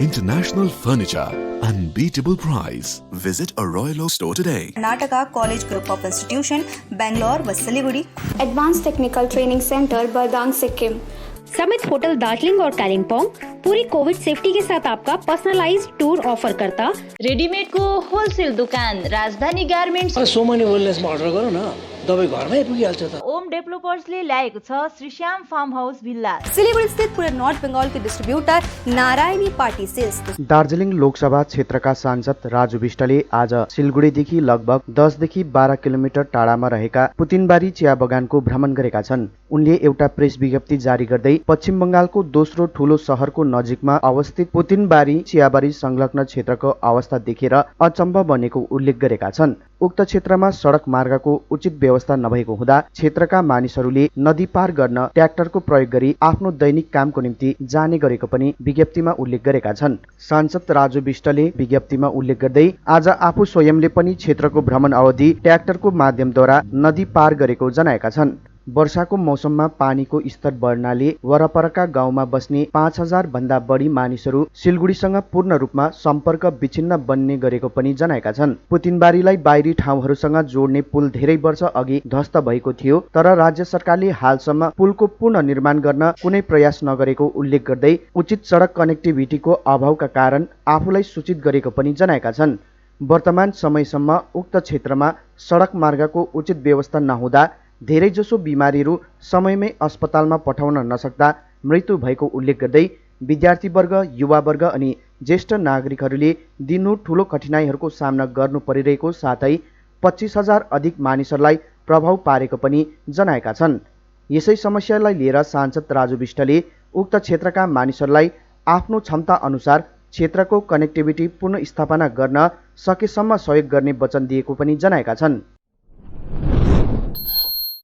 International Furniture, unbeatable price. Visit a Royal Oak store today. Karnataka College Group of Institution, Bangalore व Siliguri. Advance technical training centre Bardang Sikkim. Summit hotel Darjeeling और कालिम्पोंग पूरी covid safety के साथ आपका personalised tour offer करता. Readymade को wholesale दुकान Rajdhani garments. Somni वेलनेसमा order गरौँ न, दबाई घरमै पुगिहाल्छ त. ओम डेभलपर्सले ल्याएको छ Shri Shyam farm house villa. Siliguri स्थित पूरे नॉर्थ बंगाल के distributor Narayani party sales. Darjeeling Lok Sabha क्षेत्रका सांसद राजु विष्टले आज सिलगुडीदेखि लगभग 10 देखि 12 किलोमिटर टाढामा रहेका पुतिनबारी चिया बगानको भ्रमण गरेका छन्. उनले एउटा प्रेस विज्ञप्ति जारी गर्दै पश्चिम बंगालको दोस्रो ठूलो शहरको नजिकमा अवस्थित पुतिनबारी चियाबारी संलग्न क्षेत्रको अवस्था देखेर अचम्म बनेको उल्लेख गरेका छन्. उक्त क्षेत्रमा सडक मार्गको उचित व्यवस्था नभएको हुँदा क्षेत्रका मानिसहरूले नदी पार गर्न ट्र्याक्टरको प्रयोग गरी आफ्नो दैनिक कामको निम्ति जाने गरेको पनि विज्ञप्तिमा उल्लेख गरेका छन्. सांसद राजु विष्टले विज्ञप्तिमा उल्लेख गर्दै आज आफू स्वयंले पनि क्षेत्रको भ्रमण अवधि ट्र्याक्टरको माध्यमद्वारा नदी पार गरेको जनाएका छन्. वर्षाको मौसममा पानीको स्तर बढ्नाले वरपरका गाउँमा बस्ने 5000 भन्दा बढी मानिसहरू सिलगुडीसँग पूर्ण रूपमा सम्पर्क विच्छिन्न बन्ने गरेको पनि जनाएका छन्. पुतिनबारीलाई बाहिरी ठाउँहरूसँग जोड्ने पुल धेरै वर्ष अघि ध्वस्त भएको थियो, तर राज्य सरकारले हालसम्म पुलको पुनर्निर्माण गर्न कुनै प्रयास नगरेको उल्लेख गर्दै उचित सडक कनेक्टिभिटीको अभावका कारण आफूलाई सूचित गरेको पनि जनाएका छन्. वर्तमान समयसम्म उक्त क्षेत्रमा सडक मार्गको उचित व्यवस्था नहुँदा धेरैजसो बिमारीहरू समयमै अस्पतालमा पठाउन नसक्दा मृत्यु भएको उल्लेख गर्दै विद्यार्थीवर्ग, युवावर्ग अनि ज्येष्ठ नागरिकहरूले दिनहु ठूलो कठिनाइहरूको सामना गर्नु परिरहेको साथै 25,000 अधिक मानिसहरूलाई प्रभाव पारेको पनि जनाएका छन्. यसै समस्यालाई लिएर सांसद राजु विष्टले उक्त क्षेत्रका मानिसहरूलाई आफ्नो क्षमता अनुसार क्षेत्रको कनेक्टिभिटी पुनर्स्थापना गर्न सकेसम्म सहयोग गर्ने वचन दिएको पनि जनाएका छन्.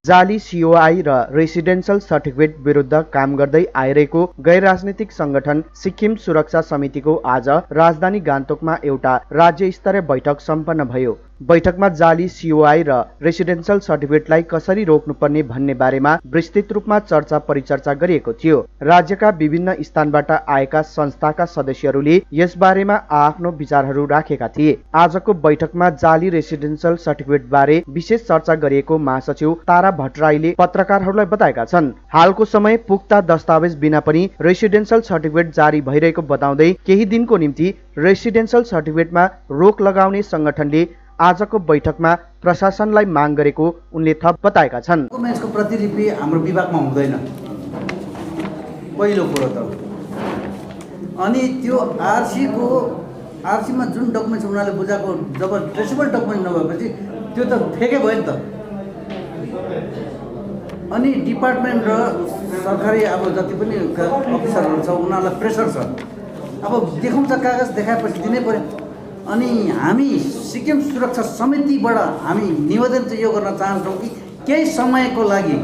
जाली सिओआई र रेसिडेन्सियल सर्टिफिकेट विरुद्ध काम गर्दै आइरहेको गैर राजनीतिक संगठन सिक्किम सुरक्षा समितिको आज राजधानी गान्तोकमा एउटा राज्य स्तरीय बैठक सम्पन्न भयो. बैठकमा जाली सिओआई र रेसिडेन्सियल सर्टिफिकेटलाई कसरी रोक्नुपर्ने भन्ने बारेमा विस्तृत रूपमा चर्चा परिचर्चा गरिएको थियो. राज्यका विभिन्न स्थानबाट आएका संस्थाका सदस्यहरूले यस बारेमा आफ्नो विचारहरू राखेका थिए. आजको बैठकमा जाली रेसिडेन्सियल सर्टिफिकेट बारे विशेष चर्चा गरिएको महासचिव तारा भट्टराईले पत्रकारहरूलाई बताएका छन्. हालको समय पुख्ता दस्तावेज बिना पनि रेसिडेन्सियल सर्टिफिकेट जारी भइरहेको बताउँदै केही दिनको निम्ति रेसिडेन्सियल सर्टिफिकेटमा रोक लगाउने संगठनले आजको बैठकमा प्रशासनलाई माग गरेको उनले थप बताएका छन्. डकुमेन्ट्सको प्रतिलिपि हाम्रो विभागमा हुँदैन पहिलो कुरो त. अनि त्यो आरसीमा जुन डकुमेन्ट्स उनीहरूले बुझाएको जब ट्रेसेबल डकुमेन्ट नभएपछि त्यो त फेकै भयो नि त. अनि डिपार्टमेन्ट र सरकारी अब जति पनि अफिसरहरू छ उनीहरूलाई प्रेसर छ. अब देखाउँछ कागज देखाएपछि दिनै पर्यो. अनि हामी सिक्किम सुरक्षा समितिबाट हामी निवेदन चाहिँ यो गर्न चाहन्छौँ कि केही समयको लागि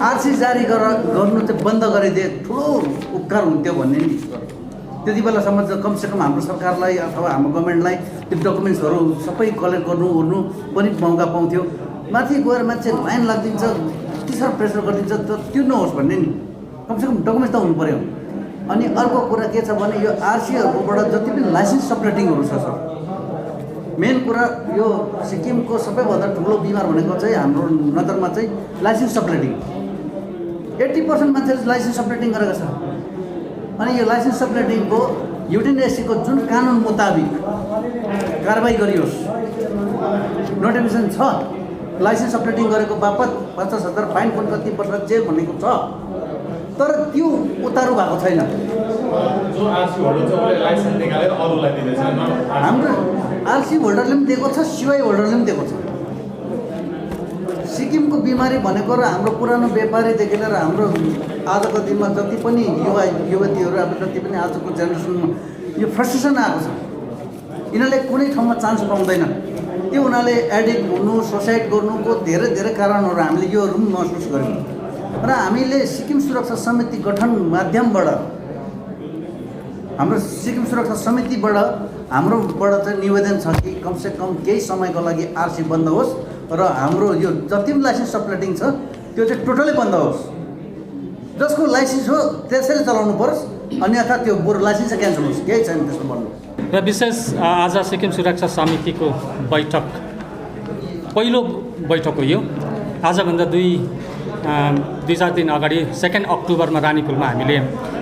आरसी जारी गर्नु चाहिँ बन्द गरिदिए ठुलो उपकार हुन्थ्यो भन्ने नि. त्यति बेलासम्म चाहिँ कमसेकम हाम्रो सरकारलाई अथवा हाम्रो गभर्मेन्टलाई त्यो डकुमेन्ट्सहरू सबै कलेक्ट गर्नु पनि मौका पाउँथ्यो. माथि गएर मान्छे लाइन लाग्दिन्छ, यति साह्रो प्रेसर गरिदिन्छ, त्यो नहोस् भन्ने नि. कमसेकम डकुमेन्ट्स त हुनु पऱ्यो. अनि अर्को कुरा के छ भने यो आरसीहरूबाट जति पनि लाइसेन्स सप्रेटिङहरू छ सर, मेन कुरा यो सिक्किमको सबैभन्दा ठुलो बिमार भनेको चाहिँ हाम्रो नजरमा चाहिँ लाइसेन्स सप्रेटिङ. 80% मान्छेले लाइसेन्स सप्रेटिङ गरेको छ. अनि यो लाइसेन्स सप्रेटिङको युटिएनएससीको जुन कानुन मुताबिक कारबाही गरियोस्, नोटिफिकेसन छ. लाइसेन्स सप्रेटिङ गरेको बापत 50,000 फाइन पनि कति वर्ष जेल भनेको छ, तर त्यो उतारू भएको छैन. हाम्रो आरसी होल्डरले पनि दिएको छ, सिवाई होल्डरले पनि दिएको छ. सिक्किमको बिमारी भनेको र हाम्रो पुरानो व्यापारीदेखि लिएर हाम्रो आजको दिनमा जति पनि युवा युवतीहरू अब जति पनि आजको जेनेरेसनमा यो फ्रस्ट्रेसन आएको छ. यिनीहरूले कुनै ठाउँमा चान्स पाउँदैन. त्यो उनीहरूले एडिक्ट हुनु, सुसाइड गर्नुको धेरै धेरै कारणहरू हामीले यो महसुस गर्यौँ. र हामीले सिक्किम सुरक्षा समिति गठन माध्यमबाट हाम्रो सिक्किम सुरक्षा समितिबाट हाम्रोबाट चाहिँ निवेदन छ कि कमसेकम केही समयको लागि आरसी बन्द होस् र हाम्रो यो जति पनि लाइसेन्स सप्रेटिङ छ त्यो चाहिँ टोटली बन्द होस्. जसको लाइसेन्स हो त्यसैले चलाउनु परोस्. अन्यथा त्यो बरु लाइसेन्सै क्यान्सल होस्, केही छैन त्यसमा भन्नु। र विशेष आज सिक्किम सुरक्षा समितिको बैठक पहिलो बैठक हो यो। आजभन्दा दुई चार दिन अगाडि 2 अक्टोबरमा रानीपुलमा हामीले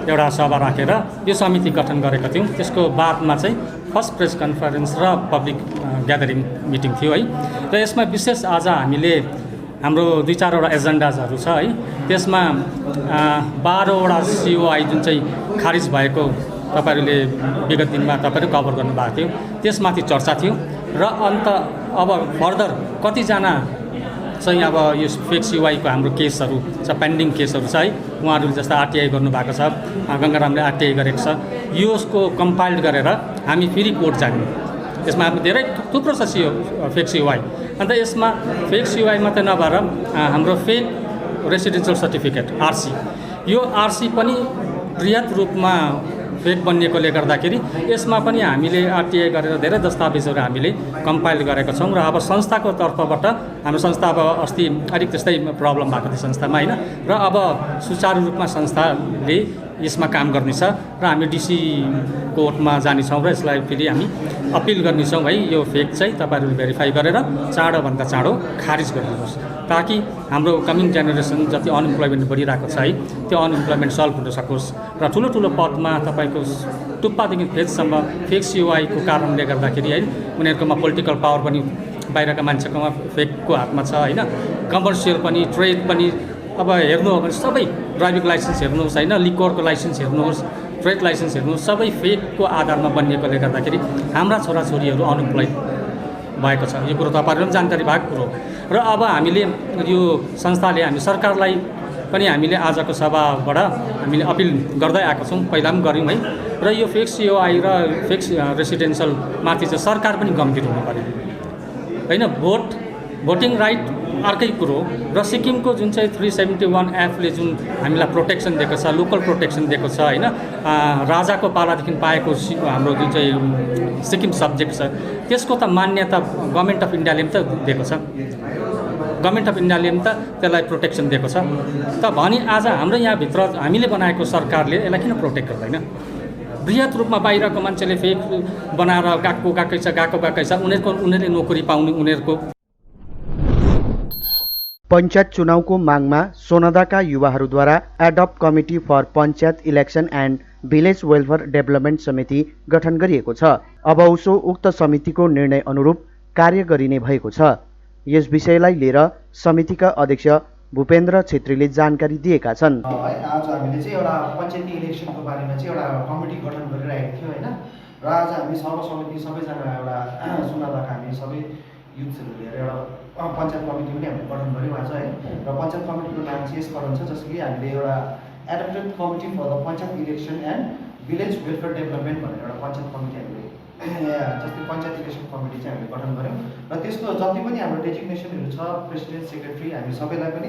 एउटा सभा राखेर यो समिति गठन गरेका थियौँ। त्यसको बादमा चाहिँ फर्स्ट प्रेस कन्फरेन्स र पब्लिक ग्यादरिङ मिटिङ थियो है। र यसमा विशेष आज हामीले हाम्रो 2-4वटा एजेन्डाजहरू छ है। त्यसमा 12वटा COI जुन चाहिँ खारिज भएको तपाईँहरूले विगत दिनमा तपाईँहरू कभर गर्नुभएको थियो, त्यसमाथि चर्चा थियो। र अन्त अब फर्दर कतिजना चाहिँ अब यो फेक COI को हाम्रो केसहरू छ, पेन्डिङ केसहरू छ है। उहाँहरूले जस्तो RTI गर्नुभएको छ, गङ्गारामले RTI गरेको छ, यसको कम्पाइल्ड गरेर हामी फेरि कोर्ट जाने। यसमा हामी धेरै थुप्रो छ फेक COI। अन्त यसमा फेक COI मात्रै नभएर हाम्रो फेक रेसिडेन्सियल सर्टिफिकेट RC, यो RC पनि बृहत रूपमा फेक बनिएकोले गर्दाखेरि यसमा पनि हामीले RTI गरेर धेरै दस्तावेजहरू हामीले कम्पाइल गरेका छौँ। र अब संस्थाको तर्फबाट हाम्रो संस्था अब अस्ति अलिक त्यस्तै प्रब्लम भएको थियो संस्थामा होइन, र अब सुचारू रूपमा संस्थाले यसमा काम गर्नेछ र हामी DC कोर्टमा जानेछौँ र यसलाई फेरि हामी अपिल गर्नेछौँ है। यो फेक चाहिँ तपाईँहरूले भेरिफाई गरेर चाँडोभन्दा चाँडो खारिज गरिदिनुहोस्, ताकि हाम्रो कमिङ जेनेरेसन जति अनइम्प्लोइमेन्ट बढिरहेको छ है, त्यो अनइम्प्लोइमेन्ट सल्भ हुन सकोस्। र ठुलो ठुलो पदमा तपाईँको टुप्पादेखि फेजसम्म फेक COI को कारणले गर्दाखेरि है, उनीहरूकोमा पोलिटिकल पावर पनि बाहिरका मान्छेकोमा फेकको हातमा छ होइन। कमर्सियल पनि, ट्रेड पनि, अब हेर्नु हो भने सबै ड्राइभिङ लाइसेन्स हेर्नुहोस् होइन, लिकोरको लाइसेन्स हेर्नुहोस्, ट्रेड लाइसेन्स हेर्नुहोस्, सबै फेकको आधारमा बनिएकोले गर्दाखेरि हाम्रा छोराछोरीहरू अनइम्प्लोइड भएको छ। यो कुरो तपाईँहरूले पनि जानकारी भएको कुरो। र अब हामीले यो संस्थाले हामी सरकारलाई पनि हामीले आजको सभाबाट हामीले अपिल गर्दै आएको छौँ, पहिला पनि गऱ्यौँ है। र यो फेक COI र फेक रेसिडेन्सियल माथि चाहिँ सरकार पनि गम्भीर हुनु पर्यो होइन। भोटिङ राइट अर्कै कुरो र सिक्किमको जुन चाहिँ 371F ले जुन हामीलाई प्रोटेक्सन दिएको छ, लोकल प्रोटेक्सन दिएको छ होइन, राजाको पालादेखि पाएको हाम्रो जुन चाहिँ सिक्किम सब्जेक्ट छ, त्यसको त मान्यता गभर्मेन्ट अफ इन्डियाले पनि त दिएको छ। गभर्मेन्ट अफ इन्डियाले पनि त त्यसलाई प्रोटेक्सन दिएको छ। त भनी आज हाम्रो यहाँभित्र हामीले बनाएको सरकारले यसलाई किन प्रोटेक्ट गर्दैन? बृहत रूपमा बाहिरको मान्छेले फेक बनाएर गएकै छ, उनीहरूले नोकरी पाउने, उनीहरूको पञ्चायत चुनावको मागमा सोनादाका युवाहरूद्वारा adapt committee for panchayat election and village welfare development समिति गठन गरिएको छ। अब उसो उक्त समितिको निर्णय अनुरूप कार्य गरिने भएको छ। यस विषयलाई लिएर समितिका अध्यक्ष भूपेन्द्र छेत्रीले जानकारी दिएका छन्। आज हामीले चाहिँ एउटा पञ्चायती इलेक्सनको बारेमा चाहिँ एउटा कमिटी गठन गरिरहेको थियो होइन। र आज हामी सर्वसमिति सबैजना एउटा सोनादाका हामी सबै युथ्सहरू लिएर एउटा पञ्चायत कमिटी पनि हामीले गठन गऱ्यौँ आज है। र पञ्चायत कमिटीको नाम चाहिँ यसकरण छ, जस्तो कि हामीले एउटा adapted committee for the panchayat election and village welfare development भनेर एउटा पञ्चायत कमिटी हामीले जस्तै पञ्चायत इलेक्सन कमिटी चाहिँ हामीले गठन गऱ्यौँ। र त्यसको जति पनि हाम्रो डेजिग्नेसनहरू छ, प्रेसिडेन्ट, सेक्रेटरी, हामी सबैलाई पनि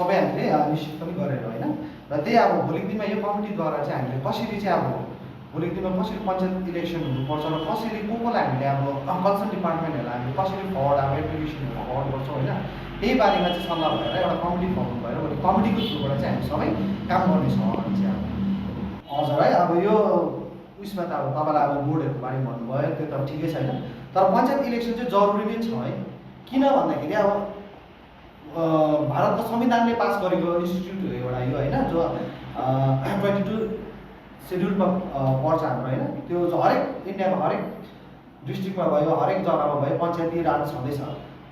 सबै हामीले निश्चित पनि गरेर होइन। र त्यही अब भोलिको दिनमा यो कमिटीद्वारा चाहिँ हामीले कसरी चाहिँ अब भोलिको दिनमा कसरी पञ्चायत इलेक्सन हुनुपर्छ र कसरी कोलाई हामीले अब कन्सर्न डिपार्टमेन्टहरूलाई हामीले कसरी फर्वर्ड अब एप्लिकेसनहरू फर्वर्ड गर्छौँ होइन, त्यही बारेमा चाहिँ सल्लाह भएर एउटा कमिटी फर्म भएर कमिटीको थ्रुबाट चाहिँ हामी सबै काम गर्नेछौँ हामी चाहिँ अब। हजुर है, अब यो उयसमा त अब तपाईँलाई अब बोर्डहरूको बारेमा भन्नुभयो, त्यो त ठिकै छैन, तर पञ्चायत इलेक्सन चाहिँ जरुरी नै छ है। किन भन्दाखेरि अब भारतको संविधानले पास गरेको इन्स्टिट्युट हो एउटा यो होइन, जो 22 सेड्युलमा पर्छ हाम्रो होइन। त्यो हरेक इन्डियाको हरेक डिस्ट्रिक्टमा भयो, हरेक जग्गामा भयो, पञ्चायती राज छँदैछ।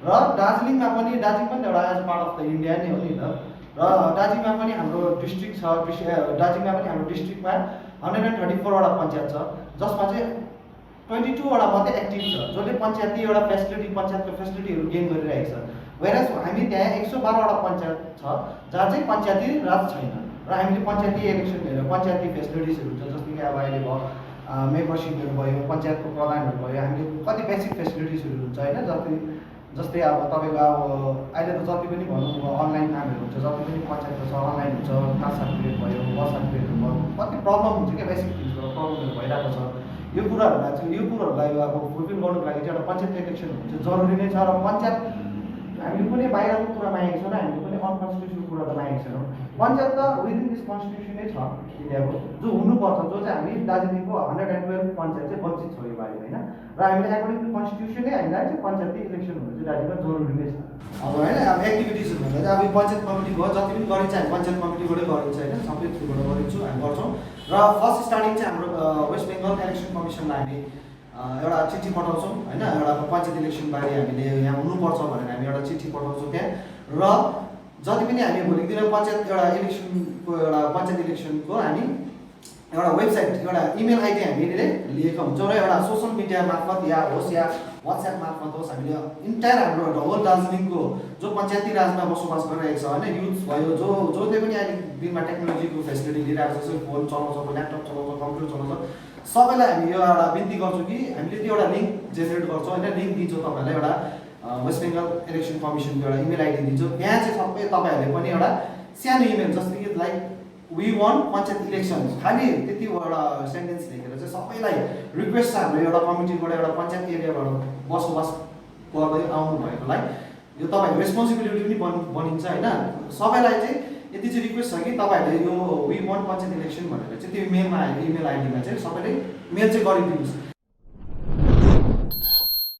र दार्जिलिङमा पनि एउटा as part of the India नै हो नि त। र दार्जिलिङमा पनि हाम्रो डिस्ट्रिक्ट छ, दार्जिलिङमा पनि हाम्रो डिस्ट्रिक्टमा 134वटा पञ्चायत छ, जसमा चाहिँ 22वटा मात्रै एक्टिभ छ, जसले पञ्चायती एउटा पञ्चायतको फेसिलिटीहरू गेन गरिरहेको छ। वेरएज हामी त्यहाँ 112वटा पञ्चायत छ जहाँ चाहिँ पञ्चायती राज छैन। र हामीले पञ्चायती इलेक्सनहरू, पञ्चायती फेसिलिटिजहरू छ, जस्तो कि अब अहिले भयो मेम्बरसिपहरू भयो, पञ्चायतको प्रधानहरू भयो, हामीले कति बेसिक फेसिलिटिजहरू हुन्छ होइन। जस्तै अब तपाईँको अब अहिले त जति पनि भनौँ अनलाइन कामहरू हुन्छ, जति पनि पञ्चायतको छ अनलाइन हुन्छ, कास्ट सर्टिफिकेट भयो, बर्थ सर्टिफिकेटहरू भयो, कति प्रब्लम हुन्छ क्या, बेसिक थिङ्सको प्रब्लमहरू भइरहेको छ। यो कुराहरूलाई अब फुलफिल गर्नुको लागि चाहिँ एउटा पञ्चायत इलेक्सन हुन्छ जरुरी नै छ। र पञ्चायत हामीले कुनै बाहिरको कुरा मागेको छैनौँ, हामीले कुनै अनकन्स्टिट्युसनल कुरा त मागेको छैनौँ। पञ्चायत त विदिन दिस कन्स्टिट्युसन नै छ इन्डियाको, जो हुनुपर्छ, जो चाहिँ हामी दार्जिलिङको 112 पञ्चायत चाहिँ वञ्चित छ यो बारे होइन। र हामीले एकोर्डिङ टु कन्स्टिट्युसन नै हामीलाई चाहिँ पञ्चायती इलेक्सन हुनु चाहिँ दार्जिलिङमा जरुरी नै छ। अब होइन अब एक्टिभिटिजहरू भन्दा चाहिँ अब पञ्चायत कमिटी भयो, जति पनि गरिन्छ हामी पञ्चायत कमिटीबाटै गरिन्छ होइन, सबै थ्रुबाट गरिन्छौँ हामी गर्छौँ। र फर्स्ट स्टार्टिङ चाहिँ हाम्रो वेस्ट बेङ्गल इलेक्सन कमिसनलाई हामी एउटा चिठी पठाउँछौँ होइन, एउटा पञ्चायत इलेक्सन बारे हामीले यहाँ हुनुपर्छ भनेर हामी एउटा चिठी पठाउँछौँ त्यहाँ। र जति पनि हामी भोलिको दिन पञ्चायत एउटा इलेक्सनको एउटा पञ्चायत इलेक्सनको हामी एउटा वेबसाइट एउटा इमेल आइडी हामीले लिएका हुन्छौँ र एउटा सोसल मिडिया मार्फत या होस् या वाट्सएप मार्फत होस् हामीले इन्टायर हाम्रो होल दार्जिलिङको जो पञ्चायती राजमा बसोबास गरिरहेको छ होइन, युथ भयो जो जसले पनि अहिले दिनमा टेक्नोलोजीको फेसिलिटी लिइरहेको छ, जस्तै फोन चलाउँछ, ल्यापटप चलाउँछ, कम्प्युटर चलाउँछ, सबैलाई हामी यो एउटा बिन्ती गर्छौँ कि हामीले त्यो एउटा लिङ्क जेनेरेट गर्छौँ होइन, लिङ्क दिन्छौँ तपाईँहरूलाई एउटा वेस्ट बेङ्गल इलेक्सन कमिसनको एउटा इमेल आइडी दिन्छौँ। त्यहाँ चाहिँ सबै तपाईँहरूले पनि एउटा सानो इमेल जस्तै कि like we want panchayat election, खालि त्यति एउटा सेन्टेन्स लेखेर चाहिँ सबैलाई रिक्वेस्ट छ हाम्रो एउटा कमिटीबाट एउटा पञ्चायत एरियाबाट बसोबास गर्दै आउनु भएकोलाई यो तपाईँको रेस्पोन्सिबिलिटी पनि बनिन्छ होइन। सबैलाई चाहिँ यति चाहिँ रिक्वेस्ट छ कि तपाईँहरूले यो वी वान्ट पञ्चायत इलेक्सन भनेर चाहिँ त्यो मेलमा इमेल आइडीमा चाहिँ सबैले मेल चाहिँ गरिदिनुहोस्।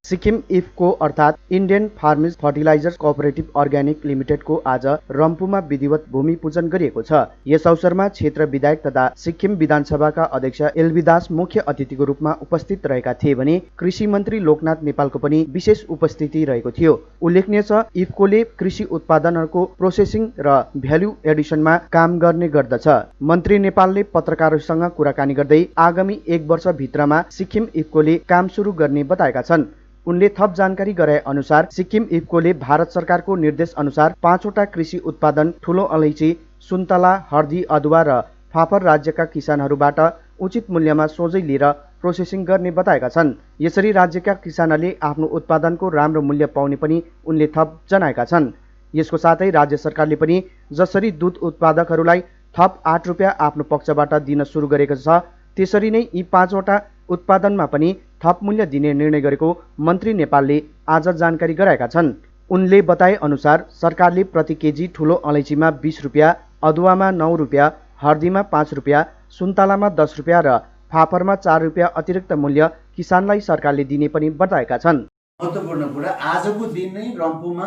सिक्किम इफको अर्थात् इन्डियन फार्मिज फर्टिलाइजर्स कोअपरेटिभ अर्ग्यानिक लिमिटेडको आज रम्फूमा विधिवत भूमि पूजन गरिएको छ। यस अवसरमा क्षेत्र विधायक तथा सिक्किम विधानसभाका अध्यक्ष एलबी दास मुख्य अतिथिको रूपमा उपस्थित रहेका थिए भने कृषि मन्त्री लोकनाथ नेपालको पनि विशेष उपस्थिति रहेको थियो। उल्लेखनीय छ इफकोले कृषि उत्पादनहरूको प्रोसेसिङ र भ्यालु एडिसनमा काम गर्ने गर्दछ। मन्त्री नेपालले पत्रकारहरूसँग कुराकानी गर्दै आगामी 1 वर्षभित्रमा सिक्किम इफकोले काम सुरु गर्ने बताएका छन्। उनले थप जानकारी गराए अनुसार सिक्किम इफकोले भारत सरकारको निर्देश अनुसार 5वटा कृषि उत्पादन ठुलो अलैँची, सुन्तला, हर्दी, अदुवा र फापर राज्यका किसानहरूबाट उचित मूल्यमा सोझै लिएर प्रोसेसिङ गर्ने बताएका छन्। यसरी राज्यका किसानले आफ्नो उत्पादनको राम्रो मूल्य पाउने पनि उनले थप जनाएका छन्। यसको साथै राज्य सरकारले पनि जसरी दुध उत्पादकहरूलाई थप 8 रुपियाँ आफ्नो पक्षबाट दिन सुरु गरेको छ, त्यसरी नै यी 5वटा उत्पादनमा पनि थप मूल्य दिने निर्णय गरेको मन्त्री नेपालले आज जानकारी गराएका छन्। उनले बताए अनुसार सरकारले प्रति केजी ठुलो अलैँचीमा 20 रुपियाँ, अदुवामा 9 रुपियाँ, हर्दीमा 5 रुपियाँ, सुन्तलामा 10 रुपियाँ र फापरमा 4 रुपियाँ अतिरिक्त मूल्य किसानलाई सरकारले दिने पनि बताएका छन्। महत्त्वपूर्ण कुरा आजको दिन नै रम्फूमा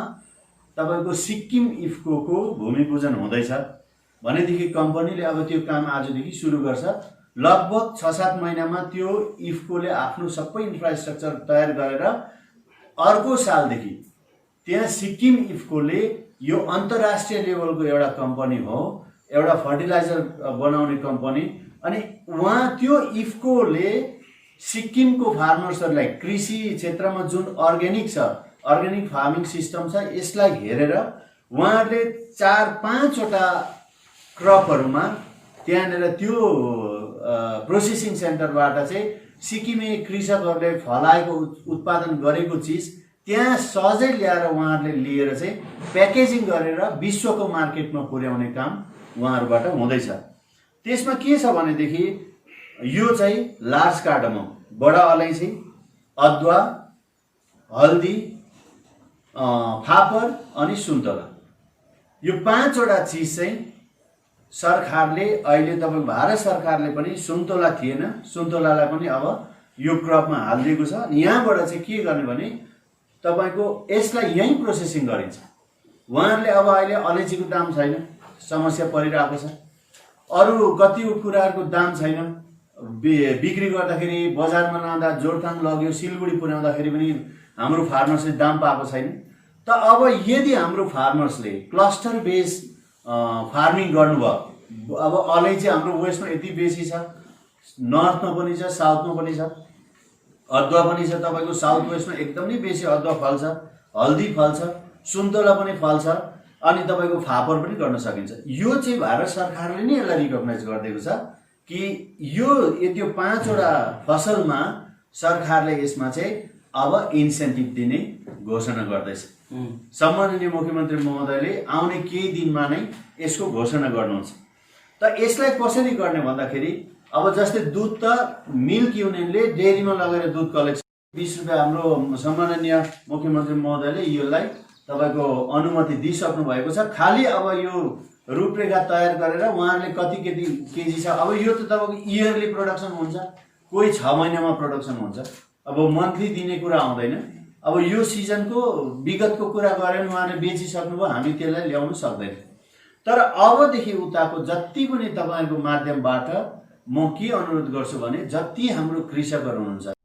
तपाईँको सिक्किम इफको भूमि पूजन हुँदैछ भनेदेखि कम्पनीले अब त्यो काम आजदेखि सुरु गर्छ। लगभग 6-7 महिनामा त्यो इफकोले आफ्नो सबै इन्फ्रास्ट्रक्चर तयार गरेर अर्को सालदेखि त्यहाँ सिक्किम इफकोले यो अन्तर्राष्ट्रिय लेभलको एउटा कम्पनी हो, एउटा फर्टिलाइजर बनाउने कम्पनी। अनि उहाँ त्यो इफकोले सिक्किमको फार्मर्सहरूलाई कृषि क्षेत्रमा जुन अर्ग्यानिक छ, अर्ग्यानिक फार्मिङ सिस्टम छ, यसलाई हेरेर उहाँहरूले 4-5वटा क्रपहरूमा त्यहाँनिर त्यो प्रोसेसिङ सेन्टरबाट चाहिँ सिक्किमे कृषकहरूले फलाएको उत्पादन गरेको चिज त्यहाँ सहजै ल्याएर उहाँहरूले लिएर चाहिँ प्याकेजिङ गरेर विश्वको मार्केटमा पुर्याउने काम उहाँहरूबाट हुँदैछ। त्यसमा के छ भनेदेखि यो चाहिँ लार्ज कार्डमम, बडा अलैँची, अदुवा, हल्दी, फापर अनि सुन्तला, यो 5वटा चिज चाहिँ सरकारले अहिले तपाईँ भारत सरकारले पनि सुन्तला थिएन, सुन्तलालाई पनि अब यो क्रपमा हालिदिएको छ। यहाँबाट चाहिँ के गर्ने भने तपाईँको यसलाई यहीँ प्रोसेसिङ गरिन्छ। उहाँहरूले अब अहिले अलैँचीको दाम छैन, समस्या परिरहेको छ, अरू कति कुराहरूको दाम छैन, बिक्री गर्दाखेरि बजारमा लाँदा जोरथाङ लग्यो, सिलगढी पुर्याउँदाखेरि पनि हाम्रो फार्मर्सले दाम पाएको छैन। त अब यदि हाम्रो फार्मर्सले क्लस्टर बेस फार्मिङ गर्नुभयो, अब अलैँची हाम्रो वेस्टमा यति बेसी छ, नर्थमा पनि छ, साउथमा पनि छ, अदुवा पनि छ, तपाईँको साउथ वेस्टमा एकदमै बेसी अदुवा फल्छ, हल्दी फल्छ, सुन्तला पनि फल्छ, अनि तपाईँको फापर पनि गर्न सकिन्छ। यो चाहिँ भारत सरकारले नै यसलाई रिकगनाइज गरिदिएको छ कि यो यति 5वटा फसलमा सरकारले यसमा चाहिँ अब इन्सेन्टिभ दिने घोषणा गर्दैछ। सम्माननीय मुख्यमन्त्री महोदयले आउने केही दिनमा नै यसको घोषणा गर्नुहुन्छ। त यसलाई कसरी गर्ने भन्दाखेरि अब जस्तै दुध त मिल्क युनियनले डेरीमा लगेर दुध कलेक्सन 20 रुपियाँ हाम्रो सम्माननीय मुख्यमन्त्री महोदयले यसलाई तपाईँको अनुमति दिइसक्नु भएको छ। खालि अब यो रूपरेखा तयार गरेर उहाँहरूले कति केजी छ, अब यो त तपाईँको इयरली प्रोडक्सन हुन्छ, कोही 6 महिनामा प्रोडक्सन हुन्छ। अब मन्थली दिने कुरा आउँदैन। अब यो सिजनको विगतको कुरा गऱ्यो भने उहाँले बेचिसक्नुभयो, हामी त्यसलाई ल्याउन सक्दैन। तर अबदेखि उताको जति पनि तपाईँहरूको माध्यमबाट म के अनुरोध गर्छु भने जति हाम्रो कृषकहरू हुनुहुन्छ,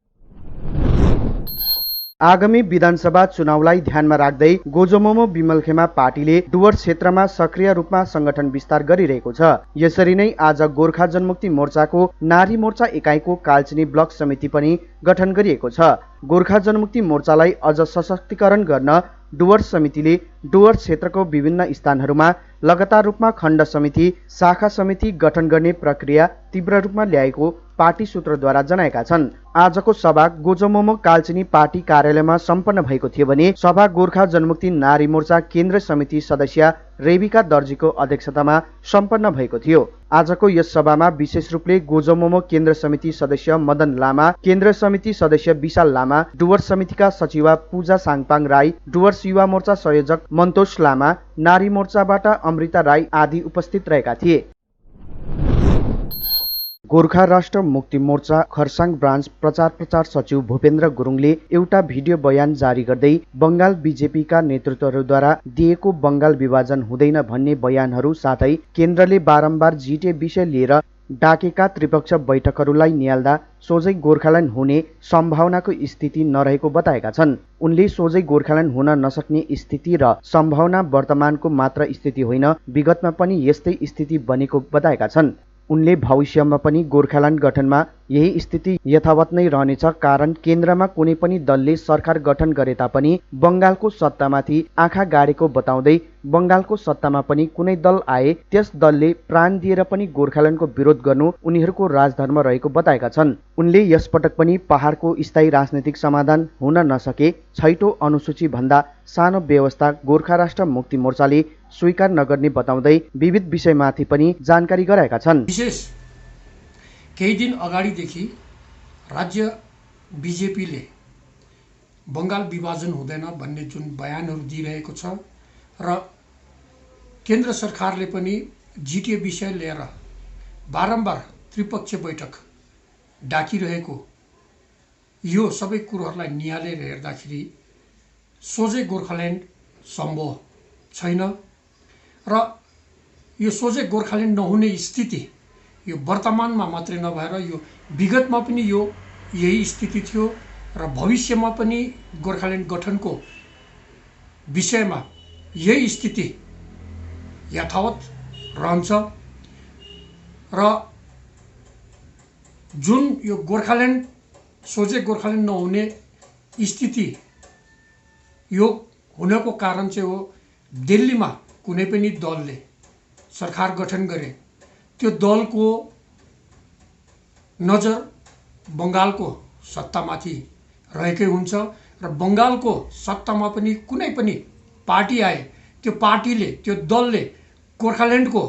आगामी विधानसभा चुनावलाई ध्यानमा राख्दै गोजोमोमो विमलखेमा पार्टीले डुवर्स क्षेत्रमा सक्रिय रूपमा संगठन विस्तार गरिरहेको छ। यसरी नै आज गोर्खा जनमुक्ति मोर्चाको नारी मोर्चा एकाइको कालचिनी ब्लक समिति पनि गठन गरिएको छ। गोर्खा जनमुक्ति मोर्चालाई अझ सशक्तिकरण गर्न डुवर्स समितिले डुवर्स क्षेत्रको विभिन्न स्थानहरूमा लगातार रूपमा खण्ड समिति, शाखा समिति गठन गर्ने प्रक्रिया तीव्र रूपमा ल्याएको पार्टी सूत्रद्वारा जनाएका छन्। आजको सभा गोजोमोमो कालचिनी पार्टी कार्यालयमा सम्पन्न भएको थियो भने सभा गोर्खा जनमुक्ति नारी मोर्चा केन्द्र समिति सदस्य रेबिका दर्जीको अध्यक्षतामा सम्पन्न भएको थियो। आजको यस सभामा विशेष रूपले गोजोमोमो केन्द्र समिति सदस्य मदन लामा, केन्द्र समिति सदस्य विशाल लामा, डुवर्स समितिका सचिवा पूजा साङपाङ राई, डुवर्स युवा मोर्चा संयोजक मन्तोष लामा, नारी मोर्चाबाट अमृता राई आदि उपस्थित रहेका थिए। गोर्खा राष्ट्र मुक्ति मोर्चा खरसाङ ब्रान्च प्रचार सचिव भूपेन्द्र गुरुङले एउटा भिडियो बयान जारी गर्दै बंगाल बीजेपीका नेतृत्वहरूद्वारा दिएको बंगाल विभाजन हुँदैन भन्ने बयानहरू साथै केन्द्रले बारम्बार जिटिए विषय लिएर डाकेका त्रिपक्ष बैठकहरूलाई निहाल्दा सोझै गोर्खाल्यान्ड हुने सम्भावनाको स्थिति नरहेको बताएका छन्। उनले सोझै गोर्खाल्यान्ड हुन नसक्ने स्थिति र सम्भावना वर्तमानको मात्र स्थिति होइन, विगतमा पनि यस्तै स्थिति बनेको बताएका छन्। उनले भविष्यमा पनि गोर्खाल्यान्ड गठनमा यही स्थिति यथावत नै रहनेछ, कारण केन्द्रमा कुनै पनि दलले सरकार गठन गरे तापनि बंगालको सत्तामाथि आँखा गाडेको बताउँदै बंगालको सत्तामा पनि कुनै दल आए त्यस दलले प्राण दिएर पनि गोर्खाल्यान्डको विरोध गर्नु उनीहरूको राजधर्म रहेको बताएका छन्। उनले यसपटक पनि पहाडको स्थायी राजनीतिक समाधान हुन नसके छैटौं अनुसूची भन्दा सानो व्यवस्था गोर्खा राष्ट्र मुक्ति मोर्चाले स्वीकार नगर्ने बताउँदै विविध विषयमाथि पनि जानकारी गराएका छन्। विशेष केही दिन अगाडिदेखि राज्य बीजेपीले बंगाल विभाजन हुँदैन भन्ने जुन बयानहरू दिइरहेको छ र केन्द्र सरकारले पनि जिटिए विषय लिएर बारम्बार त्रिपक्षीय बैठक डाकिरहेको यो सबै कुरोहरूलाई निहालेर हेर्दाखेरि सोझै गोर्खाल्यान्ड सम्भव छैन र यो सोझै गोर्खाल्यान्ड नहुने स्थिति यो वर्तमानमा मात्रै नभएर यो विगतमा पनि यो यही स्थिति थियो र भविष्यमा पनि गोर्खाल्यान्ड गठनको विषयमा यही स्थिति यथावत रहन्छ र जुन यो गोर्खाल्यान्ड सोझै गोर्खाल्यान्ड नहुने स्थिति यो हुनको कारण चाहिँ हो दिल्लीमा कुनै पनि दलले सरकार गठन गरे त्यो दलको नजर बंगालको सत्तामाथि रहेकै हुन्छ र बंगालको सत्तामा पनि कुनै पनि पार्टी आए त्यो पार्टीले त्यो दलले गोर्खाल्यान्डको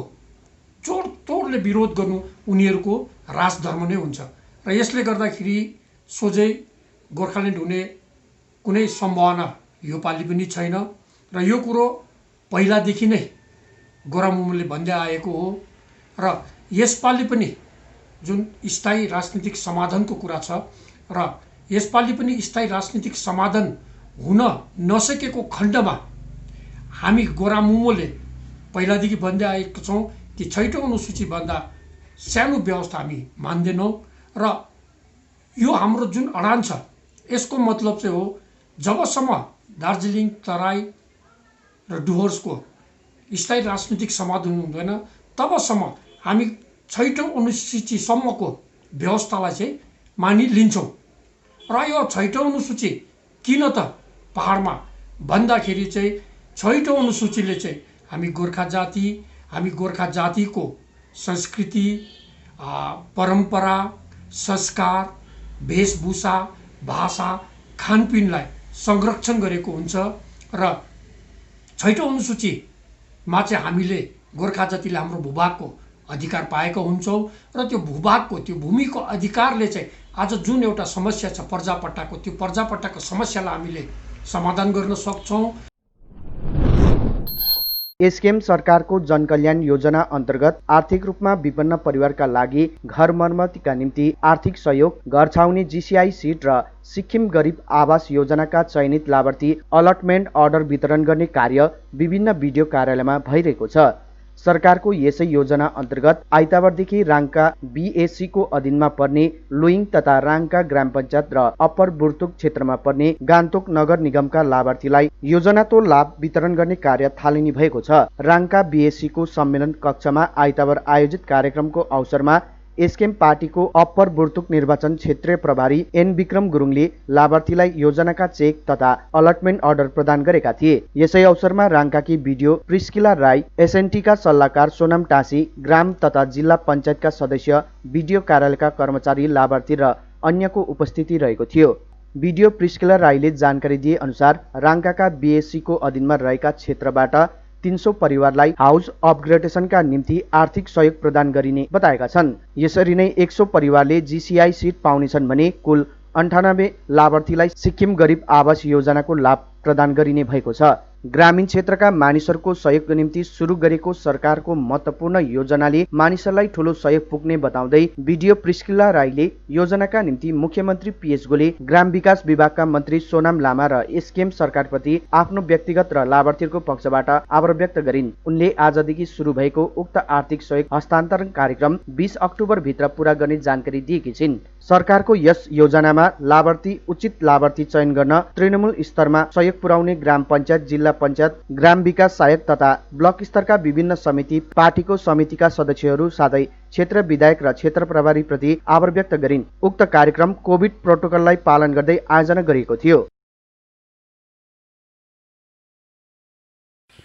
तोडले विरोध गर्नु उनीहरूको राजधर्म नै हुन्छ र यसले गर्दाखेरि सोझै गोर्खाल्यान्ड हुने कुनै सम्भावना यो पालि पनि छैन र यो कुरो पहिलादेखि नै गोरामुमोले भन्दै आएको हो र यसपालि पनि जुन स्थायी राजनीतिक समाधानको कुरा छ र यसपालि पनि स्थायी राजनीतिक समाधान हुन नसकेको खण्डमा हामी गोरामुमोले पहिलादेखि भन्दै आएका छौँ कि छैटौं अनुसूचीभन्दा सानो व्यवस्था हामी मान्दैनौँ र यो हाम्रो जुन अडान छ यसको मतलब चाहिँ हो जबसम्म दार्जिलिङ, तराई र डुवर्सको स्थायी राजनीतिक समाधान हुँदैन तबसम्म हामी छैटौं अनुसूचीसम्मको व्यवस्थालाई चाहिँ मानिलिन्छौँ र यो छैटौं अनुसूची किन त पहाडमा भन्दाखेरि चाहिँ छैटौं अनुसूचीले चाहिँ हामी गोर्खा जातिको संस्कृति, परम्परा, संस्कार, वेशभूषा, भाषा, खानपिनलाई संरक्षण गरेको हुन्छ र छैटौं अनुसूचीमा चाहिँ हामीले गोर्खा जातिले हाम्रो भूभागको अधिकार पाएका हुन्छौँ र त्यो भूभागको त्यो भूमिको अधिकारले चाहिँ आज जुन एउटा समस्या छ पर्जापट्टाको त्यो पर्जापट्टाको समस्यालाई हामीले समाधान गर्न सक्छौँ। एसकेएम सरकारको जनकल्याण योजना अन्तर्गत आर्थिक रूपमा विपन्न परिवारका लागि घर मर्मतीका निम्ति आर्थिक सहयोग, घर छाउने जीसीआई सिट र सिक्किम गरिब आवास योजनाका चयनित लाभार्थी अलटमेन्ट अर्डर वितरण गर्ने कार्य विभिन्न बिडिओ कार्यालयमा भइरहेको छ। सरकारको यसै योजना अन्तर्गत आइतबारदेखि राङका बीएससीको अधीनमा पर्ने लुइङ तथा राङका ग्राम पञ्चायत र अप्पर बुर्तुक क्षेत्रमा पर्ने गान्तोक नगर निगमका लाभार्थीलाई योजनाको लाभ वितरण गर्ने कार्य थालनी भएको छ। राङका बीएससीको सम्मेलन कक्षमा आइतबार आयोजित कार्यक्रमको अवसरमा एसकेएम पार्टीको अप्पर बुर्तुक निर्वाचन क्षेत्रीय प्रभारी एन विक्रम गुरुङले लाभार्थीलाई योजनाका चेक तथा अलटमेन्ट अर्डर प्रदान गरेका थिए। यसै अवसरमा राङकाकी बिडिओ प्रिस्किला राई, एसएनटीका सल्लाहकार सोनाम टासी, ग्राम तथा जिल्ला पञ्चायतका सदस्य, बिडिओ कार्यालयका कर्मचारी, लाभार्थी र अन्यको उपस्थिति रहेको थियो। बिडिओ प्रिस्किला राईले जानकारी दिए अनुसार राङकाका बीएससीको अधीनमा रहेका क्षेत्रबाट 300 परिवारलाई हाउस अपग्रेडेसनका निम्ति आर्थिक सहयोग प्रदान गरिने बताएका छन्। यसरी नै 100 परिवारले जीसीआई सिट पाउनेछन् भने कुल 98 लाभार्थीलाई सिक्किम गरिब आवास योजनाको लाभ प्रदान गरिने भएको छ। ग्रामीण क्षेत्रका मानिसहरूको सहयोगको निम्ति सुरु गरेको सरकारको महत्त्वपूर्ण योजनाले मानिसहरूलाई ठूलो सहयोग पुग्ने बताउँदै बिडिओ प्रिस्किला राईले योजनाका निम्ति मुख्यमन्त्री पीएस गोले, ग्राम विकास विभागका मन्त्री सोनाम लामा र एसकेएम सरकारप्रति आफ्नो व्यक्तिगत र लाभार्थीहरूको पक्षबाट आभार व्यक्त गरिन्। उनले आजदेखि सुरु भएको उक्त आर्थिक सहयोग हस्तान्तरण कार्यक्रम 20 अक्टोबर भित्र पूरा गर्ने जानकारी दिएकी छिन्। सरकारको यस योजनामा उचित लाभार्थी चयन गर्न तृणमूल स्तरमा सहयोग पुर्याउने ग्राम पञ्चायत, जिल्ला पञ्चायत, ग्राम विकास सहायक तथा ब्लक स्तरका विभिन्न समिति, पार्टीको समितिका सदस्यहरू साथै क्षेत्र विधायक र क्षेत्र प्रभारी प्रति आभार व्यक्त गरिन्। उक्त कार्यक्रम कोभिड प्रोटोकललाई पालन गर्दै आयोजना गरिएको थियो।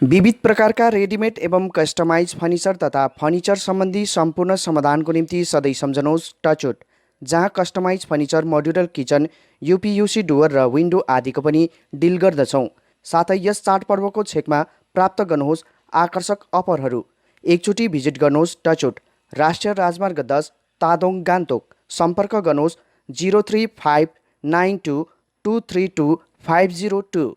विविध प्रकारका रेडिमेड एवं कस्टमाइज फर्निचर तथा फर्निचर सम्बन्धी सम्पूर्ण समाधानको निम्ति सधैँ सम्झनुहोस् टचवुड, जहाँ customise furniture, modular kitchen, UPVC door र विन्डो आदिको पनि डिल गर्दछौँ। साथै यस चाडपर्वको छेकमा प्राप्त गर्नुहोस् आकर्षक अफरहरू। एकचोटि भिजिट गर्नुहोस् टचवुड, राष्ट्रिय राजमार्ग 10, तादोङ, गान्तोक। सम्पर्क गर्नुहोस् 035922322502।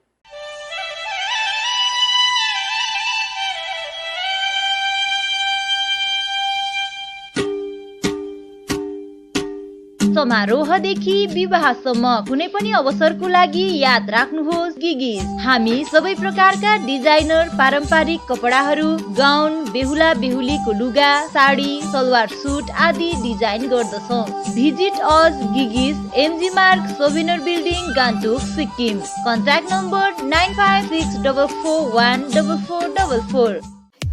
समारोहदेखि विवाहसम्म कुनै पनि अवसरको लागि याद राख्नुहोस् गिगिज। हामी सबै प्रकारका डिजाइनर पारम्परिक कपडाहरू, गाउन, बेहुला बेहुलीको लुगा, साडी, सलवार सुट आदि डिजाइन गर्दछौँ। भिजिट अस गिगिज, MG Marg, souvenir building, Gangtok, Sikkim. Contact number 9564414444।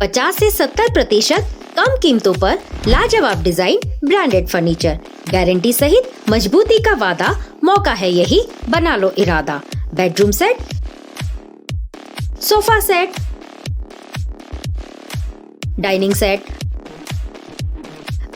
50 से 70% कम कीमतों पर लाजवाब डिजाइन, ब्रांडेड फर्नीचर, गारंटी सहित मजबूती का वादा। मौका है यही, बना लो इरादा। Bedroom set, sofa set, dining set,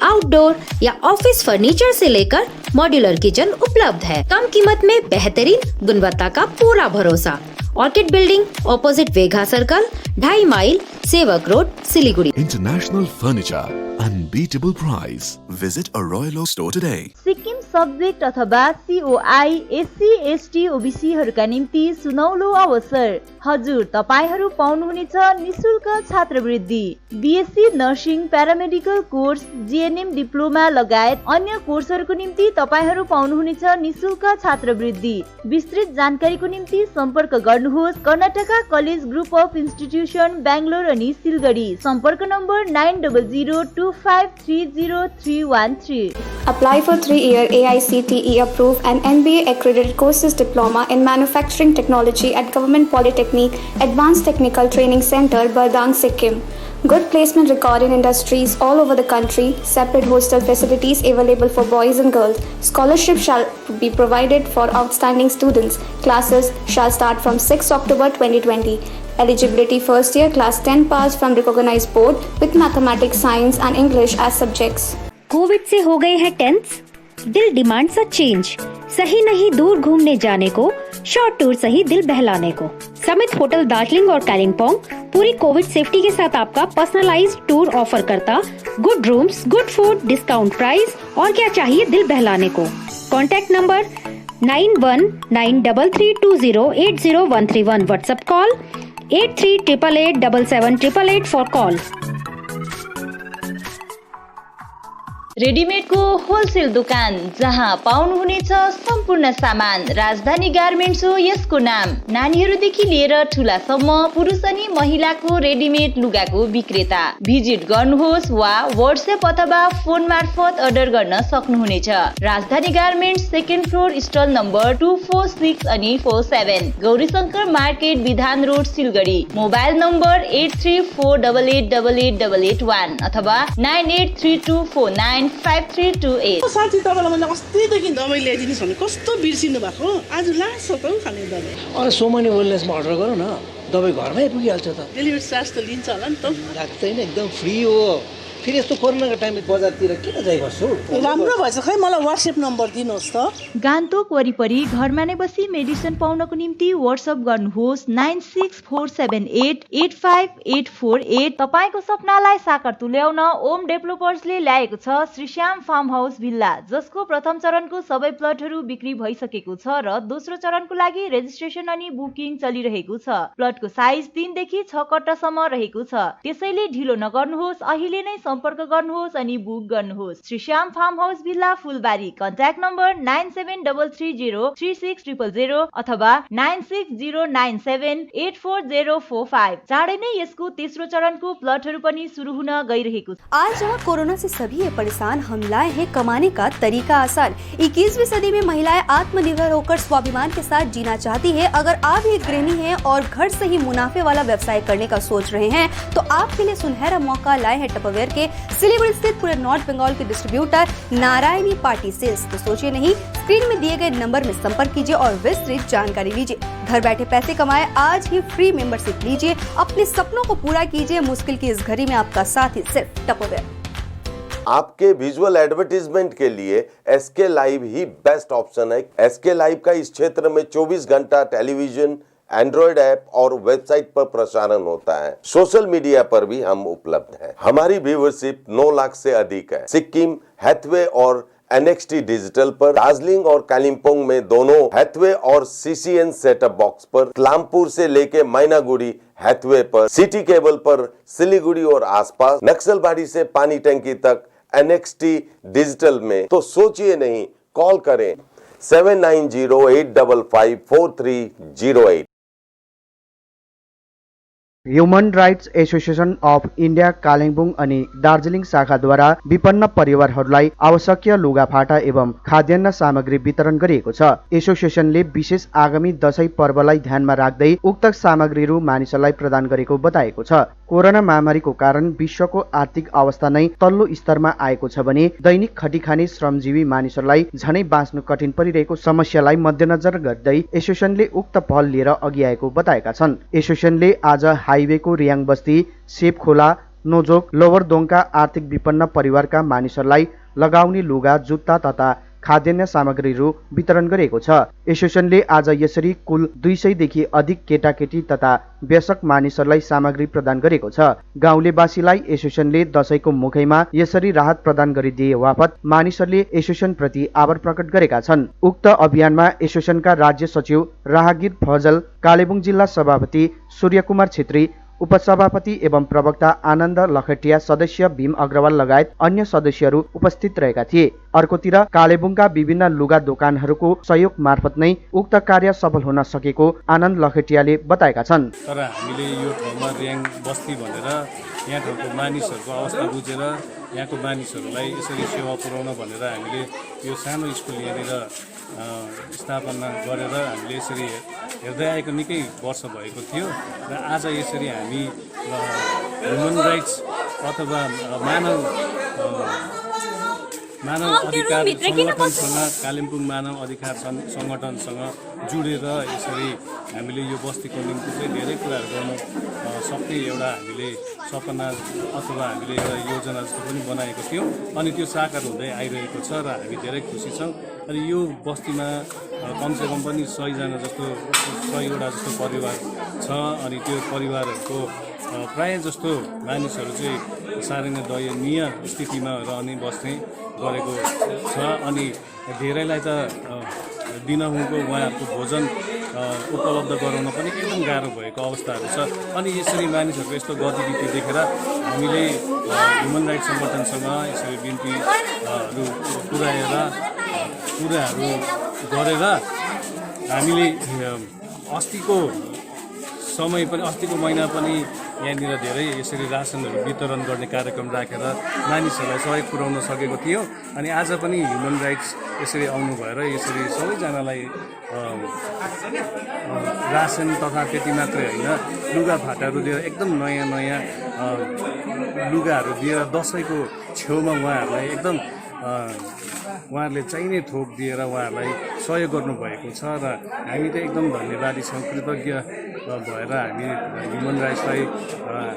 outdoor या ऑफिस फर्नीचर से लेकर मॉड्यूलर किचन उपलब्ध है। कम कीमत में बेहतरीन गुणवत्ता का पूरा भरोसा। Orchid building, opposite Vega circle, 2.5 mile, Sevoke road, Siliguri. International Furniture, unbeatable price. Visit a Royal Oak store today. Sikkim subject अथवा COI, SC, ST, OBCहरूका निम्ति सुनौलो अवसर। हजुर, तपाईहरू पाउनुहुनेछ निशुल्क छात्रवृत्ति। BSc nursing, paramedical course, GNM diploma लगायत अन्य कोर्सहरूको निम्ति तपाईहरू पाउनुहुनेछ निशुल्क छात्रवृत्ति। विस्तृत जानकारीको निम्ति सम्पर्क गर्नुहोस् Karnataka college group of institution, Bangalore अनि सिलगढी। सम्पर्क number 9002530313। Apply for 3-year AICTE approved and NBA accredited courses diploma in manufacturing technology at Government Polytechnic Advanced Technical Training Center, Bardang, Sikkim. Good placement record in industries all over the country. Separate hostel facilities available for boys and girls. Scholarship shall be provided for outstanding students. Classes shall start from 6 October 2020. Eligibility first year class 10 pass from recognized board with mathematics, science and English as subjects. Covid से हो गए हैं tense, दिल demand सा change. सही नहीं दूर घूमने जाने को, शॉर्ट टूर सही दिल बहलाने को। समिट होटल दार्जिलिंग और कालिम्पोंग पूरी कोविड सेफ्टी के साथ आपका पर्सनलाइज्ड टूर ऑफर करता। Good rooms, good food, discount price और क्या चाहिए दिल बहलाने को। Contact number 919332080131, WhatsApp call 8388777888 for call. रेडिमेडको होलसेल दोकान जहाँ पाउनुहुनेछ सम्पूर्ण सामान। राजधानी गार्मेन्ट्स हो यसको नाम। नानीहरूदेखि लिएर ठुलासम्म पुरुष अनि महिलाको रेडिमेड लुगाको विक्रेता। भिजिट गर्नुहोस् वा व्हाट्सएप अथवा फोन मार्फत अर्डर गर्न सक्नुहुनेछ। राजधानी garments second floor stall number 246 अनि 47, गौरीशंकर मार्केट विधान रोड सिलगढी। मोबाइल नम्बर 8348888881 अथवा 9832495328। साथी तपाईँलाई मैले अस्तिदेखि दबाई ल्याइदिनुहोस् भने कस्तो बिर्सिनु भएको, आज लास्ट छ त खाने दबाई। अरे सोमनी वेलनेसमा अर्डर गर न, दबाई घरमै पुगिहाल्छ त। डेलिभरी चार्ज त लिन्छ होला नि त? लाग्दैन, एकदम फ्री हो। फेरि यस्तो कोरोनाको टाइममा बजारतिर किन जाइ बस्छु? राम्रो भएछ, खै मलाई व्हाट्सएप नम्बर दिनुहोस् त। गान्तोक वरिपरि घरमा नै बसी मेडिसिन पाउनको निम्ति व्हाट्सएप गर्नुहोस् 9647885848। तपाईको सपनालाई साकार तुल्याउन ओम डेभलपर्सले ल्याएको छ श्रीश्याम फार्म हाउस भिल्ला, जसको प्रथम चरणको सबै प्लटहरू बिक्री भइसकेको छ र दोस्रो चरणको लागि रेजिस्ट्रेसन अनि बुकिङ चलिरहेको छ। प्लटको साइज 3 देखि 6 कट्टासम्म रहेको छ, त्यसैले ढिलो नगर्नुहोस्, अहिले नै सम्पर्क गर्नुहोस् अनि बुक गर्नुहोस्। श्रीश्याम फार्म हाउस भिल्ला, फुलबारी। कन्ट्याक्ट नम्बर 9733036000 अथवा 9609784045। चाँडै नै यसको तेस्रो चरणको प्लटहरू पनि सुरु हुन गइरहेको छ। आज जहाँ कोरोना से सभी है परेशान, हम लाए हैं कमाने का तरीका आसान। 21वीं सदी में महिलाएं आत्मनिर्भर होकर स्वाभिमान के साथ जीना चाहती है। अगर आप एक गृहिणी हैं और घर से ही मुनाफे वाला व्यवसाय करने का सोच रहे हैं तो आपके लिए सुनहरा मौका लाए हैं टपरवेयर के सिलीगुड़ी स्थित पूरे नॉर्थ बंगाल के डिस्ट्रीब्यूटर नारायणी पार्टी सेल्स। तो सोचिए नहीं, स्क्रीन में दिए गए नंबर में संपर्क कीजिए और विस्तृत जानकारी लीजिए। घर बैठे पैसे कमाए, आज ही फ्री मेंबरशिप लीजिए, अपने सपनों को पूरा कीजिए। मुश्किल की इस घड़ी में आपका साथी सिर्फ टपरवेयर। आपके विजुअल एडवर्टीजमेंट के लिए SK लाइव ही बेस्ट ऑप्शन है। SK लाइव का इस क्षेत्र में 24 घंटा टेलीविजन, एंड्रॉइड ऐप और वेबसाइट पर प्रसारण होता है। सोशल मीडिया पर भी हम उपलब्ध हैं। हमारी व्यूवरशिप 9 लाख से अधिक है। सिक्किम, हैथवे और NXT डिजिटल पर, दार्जिलिंग और कालिम्पोंग में दोनों हैथवे और CCN सेटअप बॉक्स पर, लामपुर से लेके मैनागुड़ी हैथवे पर, सिटी केबल पर सिलीगुड़ी और आसपास, नक्सलबाड़ी से पानी टंकी तक NXT डिजिटल में। तो सोचिए नहीं, कॉल करें 7908554308। Human rights association of India Kalimpong अनि दार्जिलिङ शाखाद्वारा विपन्न परिवारहरूलाई आवश्यक लुगाफाटा एवं खाद्यान्न सामग्री वितरण गरिएको छ। एसोसिएसनले विशेष आगामी दशैं पर्वलाई ध्यानमा राख्दै उक्त सामग्रीहरू मानिसहरूलाई प्रदान गरेको बताएको छ। कोरोना महामारीको कारण विश्वको आर्थिक अवस्था नै तल्लो स्तरमा आएको छ भने दैनिक खटिखाने श्रमजीवी मानिसहरूलाई झनै बाँच्नु कठिन परिरहेको समस्यालाई मध्यनजर गर्दै एसोसिएसनले उक्त पहल लिएर अघि आएको बताएका छन्। एसोसिएसनले आज हाइवेको रियाङ बस्ती, सेप खोला, नोजोक, लोवर दोङका आर्थिक विपन्न परिवारका मानिसहरूलाई लगाउने लुगा, जुत्ता तथा खाद्यान्न सामग्रीहरू वितरण गरेको छ। एसोसिएसनले आज यसरी कुल 200 देखि अधिक केटाकेटी तथा वयस्क मानिसहरूलाई सामग्री प्रदान गरेको छ। गाउँलेवासीलाई एसोसिएसनले दशैंको मुखैमा यसरी राहत प्रदान गरिदिए वापत मानिसहरूले एसोसिएसन प्रति आभार प्रकट गरेका छन्। उक्त अभियानमा एसोसिएसनका राज्य सचिव राहगिर फजल, कालेबुङ जिल्ला सभापति सूर्यकुमार छेत्री, उपसभापति एवं प्रवक्ता आनन्द लखटिया, सदस्य भीम अग्रवाल लगायत अन्य सदस्यहरू उपस्थित रहेका थिए। अर्कोतिर कालेबुङका विभिन्न लुगा दोकानहरूको सहयोग मार्फत नै उक्त कार्य सफल हुन सकेको आनन्द लखटियाले बताएका छन्। तर हामीले यो ठाउँमा रियाङ बस्ती भनेर यहाँ ठाउँको मानिसहरूको अवस्था बुझेर यहाँको मानिसहरूलाई यसरी सेवा पुर्याउन भनेर हामीले यो सानो स्कुल यहाँनिर स्थापना गरेर हामीले यसरी हेर्दै आएको निकै वर्ष भएको थियो र आज यसरी हामी ह्युमन राइट्स अथवा मानव अधिकार सङ्गठनसँग, कालिम्पोङ मानव अधिकार सङ्गठनसँग जुडेर यसरी हामीले यो बस्तीको निम्ति चाहिँ धेरै कुराहरू गर्न सक्ने एउटा हामीले सपना अथवा हामीले एउटा योजना जस्तो पनि बनाएको थियौँ अनि त्यो साकार हुँदै आइरहेको छ र हामी धेरै खुसी छौँ। अनि यो बस्तीमा कमसेकम पनि 100जना जस्तो 100वटा जस्तो परिवार छ अनि त्यो परिवारहरूको प्राय जस्तो मानिसहरू चाहिँ साह्रै नै दयनीय स्थितिमा रहने बस्ने गरेको छ अनि धेरैलाई त दिनहुँको उहाँहरूको भोजन उपलब्ध गराउन पनि एकदम गाह्रो भएको अवस्थाहरू छ। अनि यसरी मानिसहरूको यस्तो गतिविधि देखेर हामीले ह्युमन राइट्स सङ्गठनसँग यसरी बिन्तीहरू कुराहरू गरेर हामीले अस्तिको महिना पनि यहाँनिर धेरै यसरी रासनहरू वितरण गर्ने कार्यक्रम राखेर मानिसहरूलाई सहयोग पुर्याउन सकेको थियो। अनि आज पनि ह्युमन राइट्स यसरी आउनु भएर यसरी सबैजनालाई रासन तथा त्यति मात्रै होइन लुगाफाटाहरू दिएर एकदम नयाँ लुगाहरू दिएर दसैँको छेउमा उहाँहरूलाई एकदम उहाँहरूले चाहिने थोक दिएर उहाँहरूलाई सहयोग गर्नुभएको छ र हामी त एकदम धन्यवादी छौँ, कृतज्ञ भएर हामी ह्युमन राइट्सलाई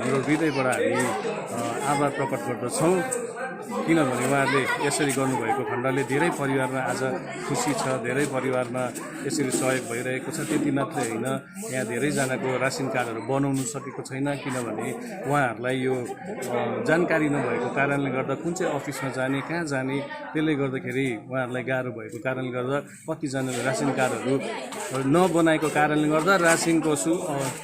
हाम्रो हृदयबाट हामी आभार प्रकट गर्दछौँ। किनभने उहाँहरूले यसरी गर्नुभएको खण्डले धेरै परिवारमा आज खुसी छ, धेरै परिवारमा यसरी सहयोग भइरहेको छ। त्यति मात्रै होइन, यहाँ धेरैजनाको रासन कार्डहरू बनाउनु सकेको छैन, किनभने उहाँहरूलाई यो जानकारी नभएको कारणले गर्दा कुन चाहिँ अफिसमा जाने, कहाँ जाने, त्यसले गर्दाखेरि उहाँहरूलाई गाह्रो भएको कारणले गर्दा कतिजनाले रासन कार्डहरू नबनाएको कारणले गर्दा रासिनको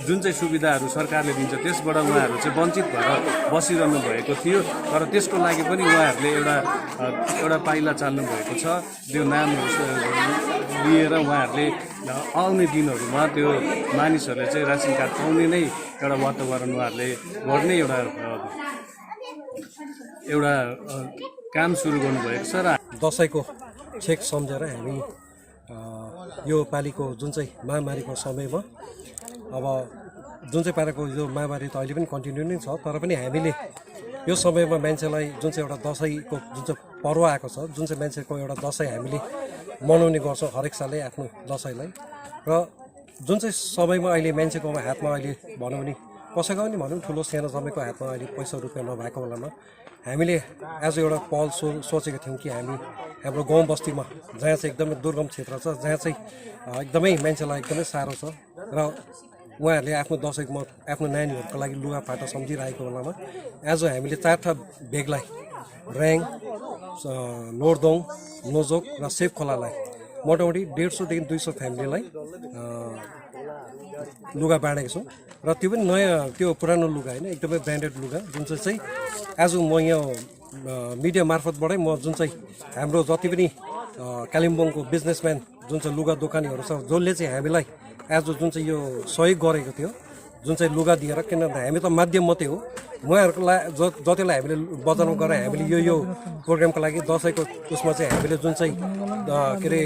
जुन चाहिँ सुविधाहरू सरकारले दिन्छ त्यसबाट उहाँहरू चाहिँ वञ्चित भएर बसिरहनु भएको थियो। तर त्यसको लागि पनि उहाँहरूले एउटा पाइला चाल्नु भएको छ। त्यो नामहरू लिएर उहाँहरूले आउने दिनहरूमा त्यो मानिसहरूले चाहिँ रासन कार्ड पाउने नै एउटा वातावरण उहाँहरूले गर्ने एउटा काम सुरु गर्नुभएको छ। र दसैँको छेक सम्झेर हामी यो पालिको जुन चाहिँ महामारीको समयमा अब जुन चाहिँ पाराको यो महामारी त अहिले पनि कन्टिन्यू नै छ, तर पनि हामीले यो समयमा मान्छेलाई जुन चाहिँ एउटा दसैँको जुन चाहिँ पर्व आएको छ, जुन चाहिँ मान्छेको एउटा दसैँ हामीले मनाउने गर्छौँ हरेक सालै आफ्नो दसैँलाई। र जुन चाहिँ समयमा अहिले मान्छेको हातमा अहिले भनौँ भने कसैको पनि भनौँ ठुलो सानो जमेको हातमा अहिले पैसा रुपियाँ नभएको बेलामा हामीले एज एउटा पहल सोचेको थियौँ कि हामी हाम्रो गाउँ बस्तीमा जहाँ चाहिँ एकदमै दुर्गम क्षेत्र छ, जहाँ चाहिँ एकदमै मान्छेलाई एकदमै साह्रो छ र उहाँहरूले आफ्नो दसैँमा आफ्नो नानीहरूको लागि लुगाफाटा सम्झिरहेको बेलामा आज हामीले 4वटा बेगलाई र्याङ, लोरदोङ, नोजोक र सेप खोलालाई मोटामोटी 150 देखि 200 फ्यामिलीलाई लुगा बाँडेको छौँ। र त्यो पनि नयाँ, त्यो पुरानो लुगा होइन, एकदमै ब्रान्डेड लुगा जुन चाहिँ आज म यहाँ मिडिया मार्फतबाटै म जुन चाहिँ हाम्रो जति पनि कालिम्पोङको बिजनेसम्यान जुन चाहिँ लुगा दोकानीहरू छ, जसले चाहिँ हामीलाई आज जुन चाहिँ यो सहयोग गरेको थियो जुन चाहिँ लुगा दिएर, किनभने हामी त माध्यम मात्रै हो, उहाँहरूको जतिलाई हामीले बजारमा गएर हामीले यो प्रोग्रामको लागि दसैँको उसमा चाहिँ हामीले जुन चाहिँ के अरे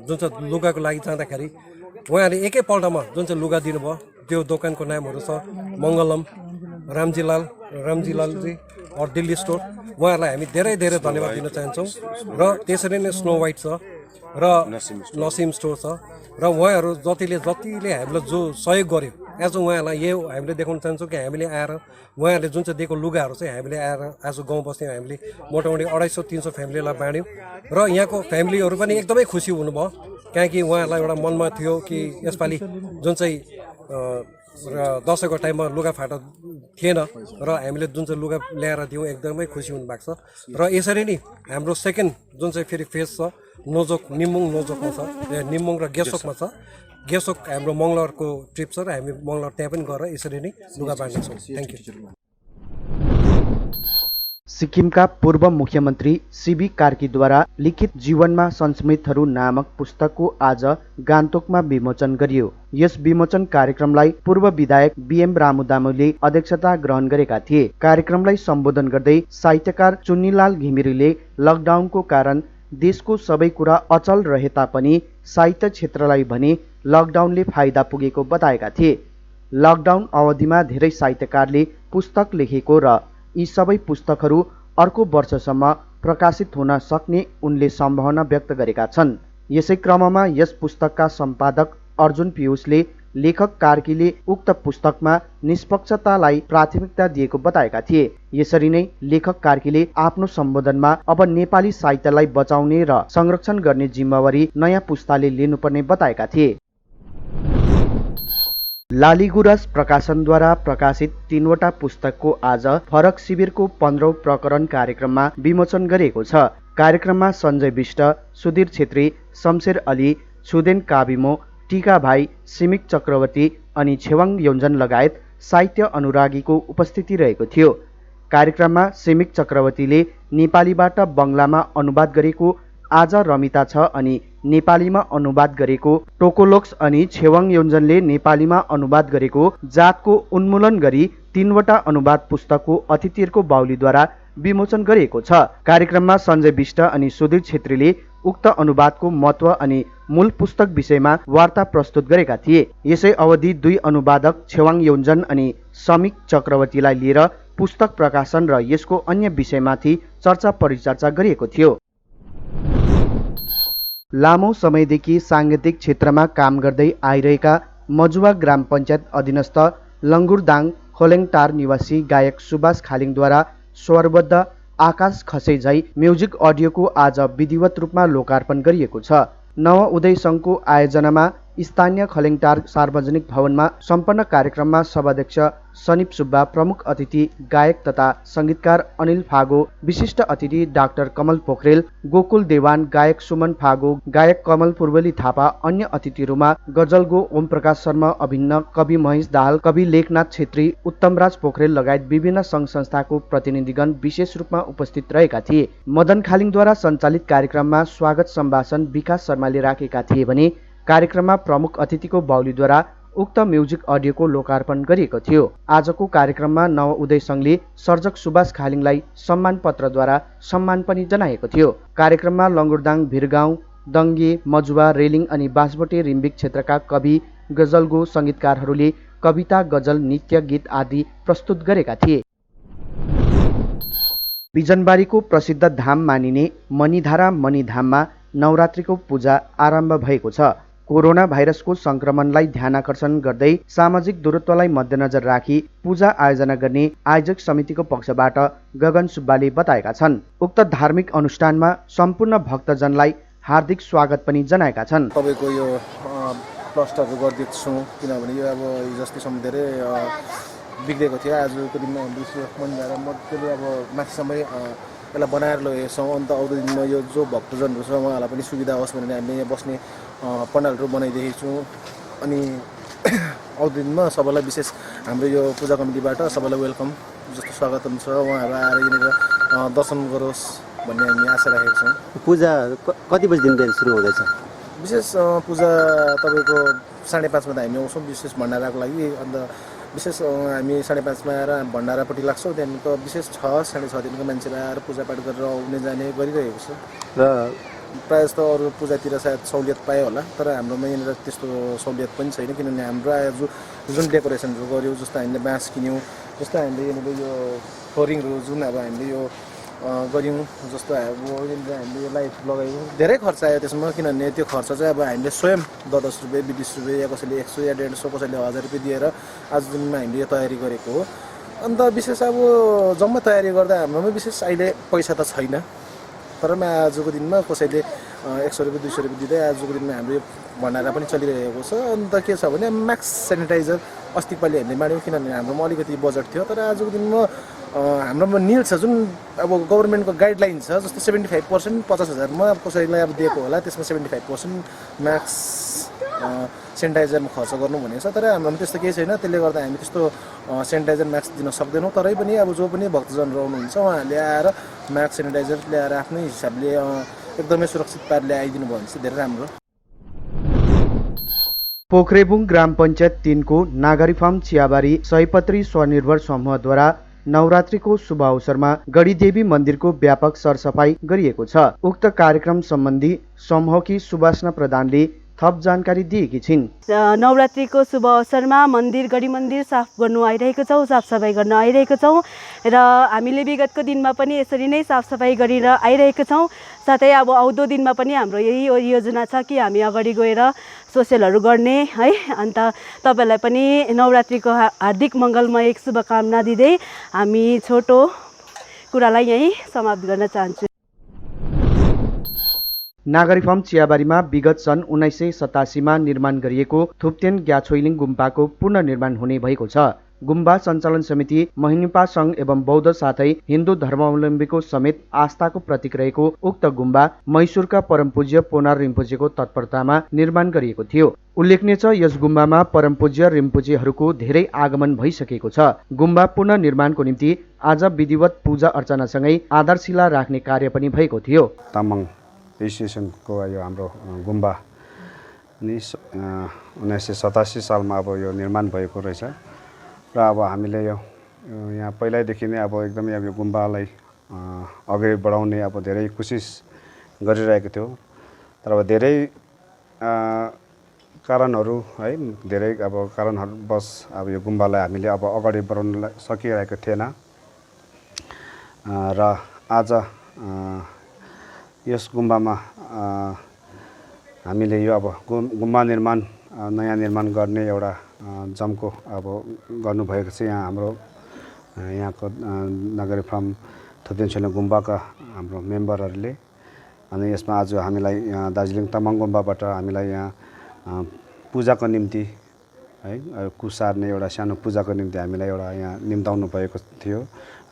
जुन चाहिँ लुगाको लागि जाँदाखेरि उहाँहरूले एकैपल्टमा जुन चाहिँ लुगा दिनुभयो त्यो दोकानको नामहरू छ मङ्गलम, रामजीलालजी और दिल्ली स्टोर। उहाँहरूलाई हामी धेरै धेरै धन्यवाद दिन चाहन्छौँ। र त्यसरी नै स्नो वाइट छ र नसिम स्टोर छ र उहाँहरू जतिले हामीलाई जो सहयोग गर्यो आज उहाँहरूलाई यो हामीले देखाउन चाहन्छौँ कि हामीले आएर उहाँहरूले जुन चाहिँ दिएको लुगाहरू चाहिँ हामीले आएर आज गाउँ बस्तीमा हामीले मोटामोटी 250-300 फ्यामिलीलाई बाँड्यौँ र यहाँको फ्यामिलीहरू पनि एकदमै खुसी हुनुभयो, किनकि उहाँहरूलाई एउटा मनमा थियो कि यसपालि जुन चाहिँ र दसैँको टाइममा लुगाफाटा थिएन र हामीले जुन चाहिँ लुगा ल्याएर दियौँ एकदमै खुसी हुनुभएको छ। र यसरी नै हाम्रो सेकेन्ड जुन चाहिँ फेरि फेज छ नोजोक, निम्बुङ नोजोकमा छ, निम्बुङ र गेसोकमा छ। गेसोक हाम्रो मङ्गलवारको ट्रिप छ र हामी मङ्गलवार त्यहाँ पनि गएर यसरी नै लुगा बाँड्नेछौँ। Thank you. सिक्किमका पूर्व मुख्यमन्त्री सीबी कार्कीद्वारा लिखित जीवनमा संस्मृतिहरू नामक पुस्तकको आज गान्तोकमा विमोचन गरियो। यस विमोचन कार्यक्रमलाई पूर्व विधायक बीएम रामुदामुले अध्यक्षता ग्रहण गरेका थिए। कार्यक्रमलाई सम्बोधन गर्दै साहित्यकार चुन्नीलाल घिमिरेले लकडाउनको कारण देशको सबै कुरा अचल रहे तापनि साहित्य क्षेत्रलाई भने लकडाउनले फाइदा पुगेको बताएका थिए। लकडाउन अवधिमा धेरै साहित्यकारले पुस्तक लेखेको र यी सबै पुस्तकहरू अर्को वर्षसम्म प्रकाशित हुन सक्ने उनले सम्भावना व्यक्त गरेका छन्। यसै क्रममा यस पुस्तकका सम्पादक अर्जुन पियुषले लेखक कार्कीले उक्त पुस्तकमा निष्पक्षतालाई प्राथमिकता दिएको बताएका थिए। यसरी नै लेखक कार्कीले आफ्नो सम्बोधनमा अब नेपाली साहित्यलाई बचाउने र संरक्षण गर्ने जिम्मेवारी नयाँ पुस्ताले लिनुपर्ने बताएका थिए। लालीगुराँस प्रकाशनद्वारा प्रकाशित 3वटा पुस्तकको आज फरक शिविरको 15औं प्रकरण कार्यक्रममा विमोचन गरिएको छ। कार्यक्रममा सञ्जय विष्ट, सुधीर छेत्री, शमशेर अली, छुदेन काबिमो, टीका भाइ, सिमिक चक्रवर्ती अनि छेवाङ योन्जन लगायत साहित्य अनुरागीको उपस्थिति रहेको थियो। कार्यक्रममा सिमिक चक्रवर्तीले नेपालीबाट बङ्गलामा अनुवाद गरेको आज रमिता छ अनि नेपालीमा अनुवाद गरेको टोकोलोक्स अनि छेवाङ योन्जनले नेपालीमा अनुवाद गरेको जातको उन्मूलन गरी 3वटा अनुवाद पुस्तकको अतिथिहरूको बाहुलीद्वारा विमोचन गरिएको छ। कार्यक्रममा सञ्जय विष्ट अनि सुधीर छेत्रीले उक्त अनुवादको महत्व अनि मूल पुस्तक विषयमा वार्ता प्रस्तुत गरेका थिए। यसै अवधि 2 अनुवादक छेवाङ योन्जन अनि समिक चक्रवर्तीलाई लिएर पुस्तक प्रकाशन र यसको अन्य विषयमाथि चर्चा परिचर्चा गरिएको थियो। लामो समयदेखि सांगीतिक क्षेत्रमा काम गर्दै आइरहेका मजुवा ग्राम पञ्चायत अधीनस्थ लङ्गुरदाङ खोलेङटार निवासी गायक सुभाष खालिङद्वारा स्वरबद्ध आकाश खसे झै म्युजिक अडियोको आज विधिवत रूपमा लोकार्पण गरिएको छ। नव उदय सङ्घको आयोजनामा स्थानीय खलेङटार सार्वजनिक भवनमा सम्पन्न कार्यक्रममा सभाध्यक्ष सनिप सुब्बा, प्रमुख अतिथि गायक तथा सङ्गीतकार अनिल फागो, विशिष्ट अतिथि डाक्टर कमल पोखरेल, गोकुल देवान, गायक सुमन फागो, गायक कमल पूर्वेली थापा, अन्य अतिथिहरूमा गजलगो ओम प्रकाश शर्मा, अभिन्न कवि महेश दाहाल, कवि लेखनाथ छेत्री, उत्तमराज पोखरेल लगायत विभिन्न सङ्घ संस्थाको प्रतिनिधिगण विशेष रूपमा उपस्थित रहेका थिए। मदन खालिङद्वारा सञ्चालित कार्यक्रममा स्वागत सम्भाषण विकास शर्माले राखेका थिए भने कार्यक्रममा प्रमुख अतिथिको बाहुलीद्वारा उक्त म्युजिक अडियोको लोकार्पण गरिएको थियो। आजको कार्यक्रममा नव उदय सङ्घले सर्जक सुभाष खालिङलाई सम्मान पत्रद्वारा सम्मान पनि जनाएको थियो। कार्यक्रममा लङ्गुरदाङ, भिरगाउँ, दङ्गे, मजुवा, रेलिङ अनि बाँसबोटे रिम्बिक क्षेत्रका कवि, गजलगो सङ्गीतकारहरूले कविता, गजल, नृत्य, गीत आदि प्रस्तुत गरेका थिए। बिजनबारीको प्रसिद्ध धाम मानिने मणिधारा मणिधाममा नवरात्रिको पूजा आरम्भ भएको छ। कोरोना भाइरसको संक्रमणलाई ध्यानकर्षण गर्दै सामाजिक दूरत्वलाई मध्यनजर राखी पूजा आयोजना गर्ने आयोजक समितिको पक्षबाट गगन सुब्बाले बताएका छन्। उक्त धार्मिक अनुष्ठानमा सम्पूर्ण भक्तजनलाई हार्दिक स्वागत पनि जनाएका छन्। तपाईको यो प्लस्टरहरू गरिदिएको छौँ किनभने यो अब हिजोअस्तिसम्म धेरै बिग्रेको थियो। आजको दिनमा मणिधारा मजाले अब माथिसम्मै यसलाई बनाएर लगेको छौँ। अन्त आउँदो दिनमा यो जो भक्तजनहरू छ उहाँहरूलाई पनि सुविधा होस् भनेर हामीले यहाँ बस्ने पन्डालहरू बनाइदिएका छौँ। अनि आउँदो दिनमा सबैलाई विशेष हाम्रो यो पूजा कमिटीबाट सबैलाई वेलकम जस्तो स्वागतम छ। उहाँहरू आएर यहाँनिर दर्शन गरोस् भन्ने हामी आशा राखेका छौँ। पूजा कति बजीदेखि सुरु हुँदैछ? विशेष पूजा तपाईँको 5:30 मा हामी आउँछौँ विशेष भण्डाराको लागि। अन्त विशेष हामी 5:30 मा आएर भण्डारापट्टि लाग्छौँ। त्यहाँदेखिको विशेष 6-6:30 देखिको मान्छेहरू आएर पूजापाठ गरेर आउने जाने गरिरहेको छ। र प्रायः जस्तो अरू पूजातिर सायद सहुलियत पायो होला, तर हाम्रोमा यहाँनिर त्यस्तो सहुलियत पनि छैन किनभने हाम्रो आज जुन डेकोरेसनहरू गऱ्यौँ, जस्तो हामीले बाँस किन्यौँ, जस्तो हामीले यहाँनिर यो फ्लोरिङहरू जुन अब हामीले यो गऱ्यौँ, जस्तो अब हामीले यो लाइट लगायौँ, धेरै खर्च आयो त्यसमा। किनभने त्यो खर्च चाहिँ अब हामीले स्वयं 10 रुपियाँ, 20 रुपियाँ या कसैले 100 या 150, कसैले 1000 रुपियाँ दिएर आज दिनमा हामीले यो तयारी गरेको हो। अन्त विशेष अब जम्मा तयारी गर्दा हाम्रोमा विशेष अहिले पैसा त छैन, तर आजको दिनमा कसैले 100 रुपियाँ 200 रुपियाँ दिँदै आजको दिनमा हाम्रो यो भण्डारा पनि चलिरहेको छ। अन्त के छ भने म्याक्स सेनिटाइजर अस्ति पालि हामीले बाँड्यौँ किनभने हाम्रोमा अलिकति बजेट थियो, तर आजको दिनमा हाम्रोमा निड छ जुन अब गभर्मेन्टको गाइडलाइन छ, जस्तो 75% 50,000मा कसैलाई अब दिएको होला, त्यसमा 75% म्याक्स सेनिटाइजरमा खर्च गर्नु भनेको छ। तर हाम्रोमा त्यस्तो केही छैन, त्यसले गर्दा हामी त्यस्तो सेनिटाइजर म्याक्स दिन सक्दैनौँ। तरै पनि अब जो पनि भक्तजनहरू आउनुहुन्छ उहाँहरूले आएर म्याक्स सेनिटाइजर ल्याएर आफ्नै हिसाबले एकदमै सुरक्षित पाराले आइदिनु भयो भने चाहिँ धेरै राम्रो। पोखरेबुङ ग्राम पञ्चायत 3 को नागरीफार्म चियाबारी सयपत्री स्वनिर्भर समूहद्वारा नवरात्रिको शुभ अवसरमा गढीदेवी मन्दिरको व्यापक सरसफाई गरिएको छ। उक्त कार्यक्रम सम्बन्धी समूहकी सुभाषना प्रधानले थप जानकारी दिएकी छिन्। नवरात्रिको शुभ अवसरमा गढी मन्दिर साफ गर्नु आइरहेको छौँ, साफसफाई गर्न आइरहेको छौँ र हामीले विगतको दिनमा पनि यसरी नै साफसफाई गरेर आइरहेको छौँ। साथै अब आउँदो दिनमा पनि हाम्रो यही योजना छ कि हामी अगाडि गएर सोसियलहरू गर्ने है। अन्त तपाईँलाई पनि नवरात्रिको हार्दिक मङ्गलमय शुभकामना दिँदै हामी छोटो कुरालाई यहीँ समाप्त गर्न चाहन्छु। नागरीफार्म चियाबारीमा विगत सन् 1987 मा निर्माण गरिएको थुप्तेन ग्याछोइलिङ गुम्पाको पुनर्निर्माण हुने भएको छ। गुम्बा सञ्चालन समिति, महिनिपा सङ्घ एवं बौद्ध साथै हिन्दू धर्मावलम्बीको समेत आस्थाको प्रतीक रहेको उक्त गुम्बा मैसुरका परम पूज्य पोनार रिम्पोचेको तत्परतामा निर्माण गरिएको थियो। उल्लेखनीय छ, यस गुम्बामा परम पूज्य रिम्पोचेहरूको धेरै आगमन भइसकेको छ। गुम्बा पुनः निर्माणको निम्ति आज विधिवत पूजा अर्चनासँगै आधारशिला राख्ने कार्य पनि भएको थियो। तामाङ एसोसिएसनको यो हाम्रो गुम्बा 1987 सालमा अब यो निर्माण भएको रहेछ र अब हामीले यो यहाँ पहिल्यैदेखि नै अब एकदमै अब यो गुम्बालाई अगाडि बढाउने अब धेरै कोसिस गरिरहेको थियो। तर अब धेरै कारणहरू है, धेरै अब कारणहरू बस अब यो गुम्बालाई हामीले अब अगाडि बढाउन सकिरहेको थिएन र आज यस गुम्बामा हामीले यो अब गुम्बा निर्माण नयाँ निर्माण गर्ने एउटा जमको अब गर्नुभएको छ यहाँ हाम्रो यहाँको नगरी फार्म थुप्देन छोइलिङ गुम्बाका हाम्रो मेम्बरहरूले। अनि यसमा आज हामीलाई यहाँ दार्जिलिङ तामाङ गुम्बाबाट हामीलाई यहाँ पूजाको निम्ति है कुसार्ने एउटा सानो पूजाको निम्ति हामीलाई एउटा यहाँ निम्ताउनु भएको थियो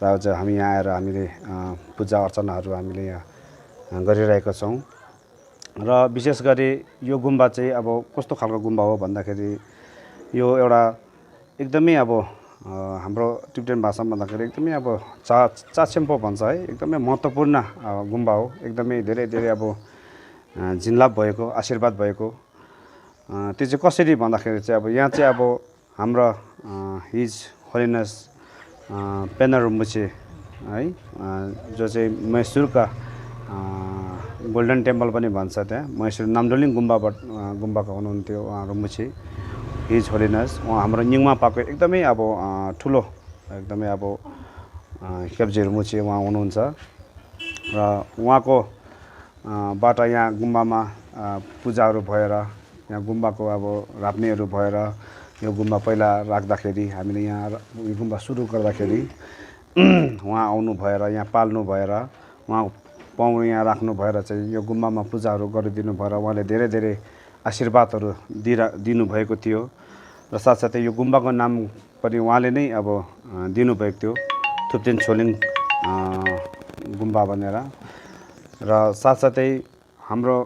र आज हामी यहाँ आएर हामीले पूजा अर्चनाहरू हामीले यहाँ गरिरहेका छौँ। र विशेष गरी यो गुम्बा चाहिँ अब कस्तो खालको गुम्बा हो भन्दाखेरि यो एउटा एकदमै अब हाम्रो टिबेटन भाषामा भन्दाखेरि एकदमै अब चाचेम्पो भन्छ है, एकदमै महत्त्वपूर्ण गुम्बा हो। एकदमै धेरै धेरै अब जिन्लाप भएको, आशीर्वाद भएको। त्यो चाहिँ कसरी भन्दाखेरि चाहिँ अब यहाँ चाहिँ अब हाम्रो हिज होलिनेस पेना रिम्पोचे है, जो चाहिँ मैसुरका गोल्डन टेम्पल पनि भन्छ, त्यहाँ मैसुर नामदोलिङ गुम्बाको हुनुहुन्थ्यो उहाँ रिम्पोचे हिज होलिनेस। उहाँ हाम्रो निङमा पाएको एकदमै अब ठुलो एकदमै अब खेप्जे रिम्पोचे उहाँ हुनुहुन्छ र उहाँको बाट यहाँ गुम्बामा पूजाहरू भएर यहाँ गुम्बाको अब राप्नेहरू भएर यो गुम्बा पहिला राख्दाखेरि हामीले यहाँ यो गुम्बा सुरु गर्दाखेरि उहाँ आउनु भएर यहाँ पाल्नु भएर उहाँ पाउनु यहाँ राख्नु भएर चाहिँ यो गुम्बामा पूजाहरू गरिदिनु भएर उहाँले धेरै धेरै आशीर्वादहरू दिनुभएको थियो र साथसाथै यो गुम्बाको नाम पनि उहाँले नै अब दिनुभएको थियो, थुप्देन छोइलिङ गुम्बा भनेर। र साथसाथै हाम्रो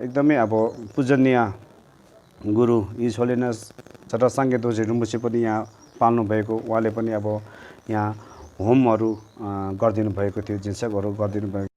एकदमै अब पूजनीय गुरु हिज होलिनेस चट्टा साङ्गे दोर्जे रिम्पोचे पनि यहाँ पाल्नु भएको, उहाँले पनि अब यहाँ होमहरू गरिदिनु भएको थियो, जिन्सकहरू गरिदिनु भएको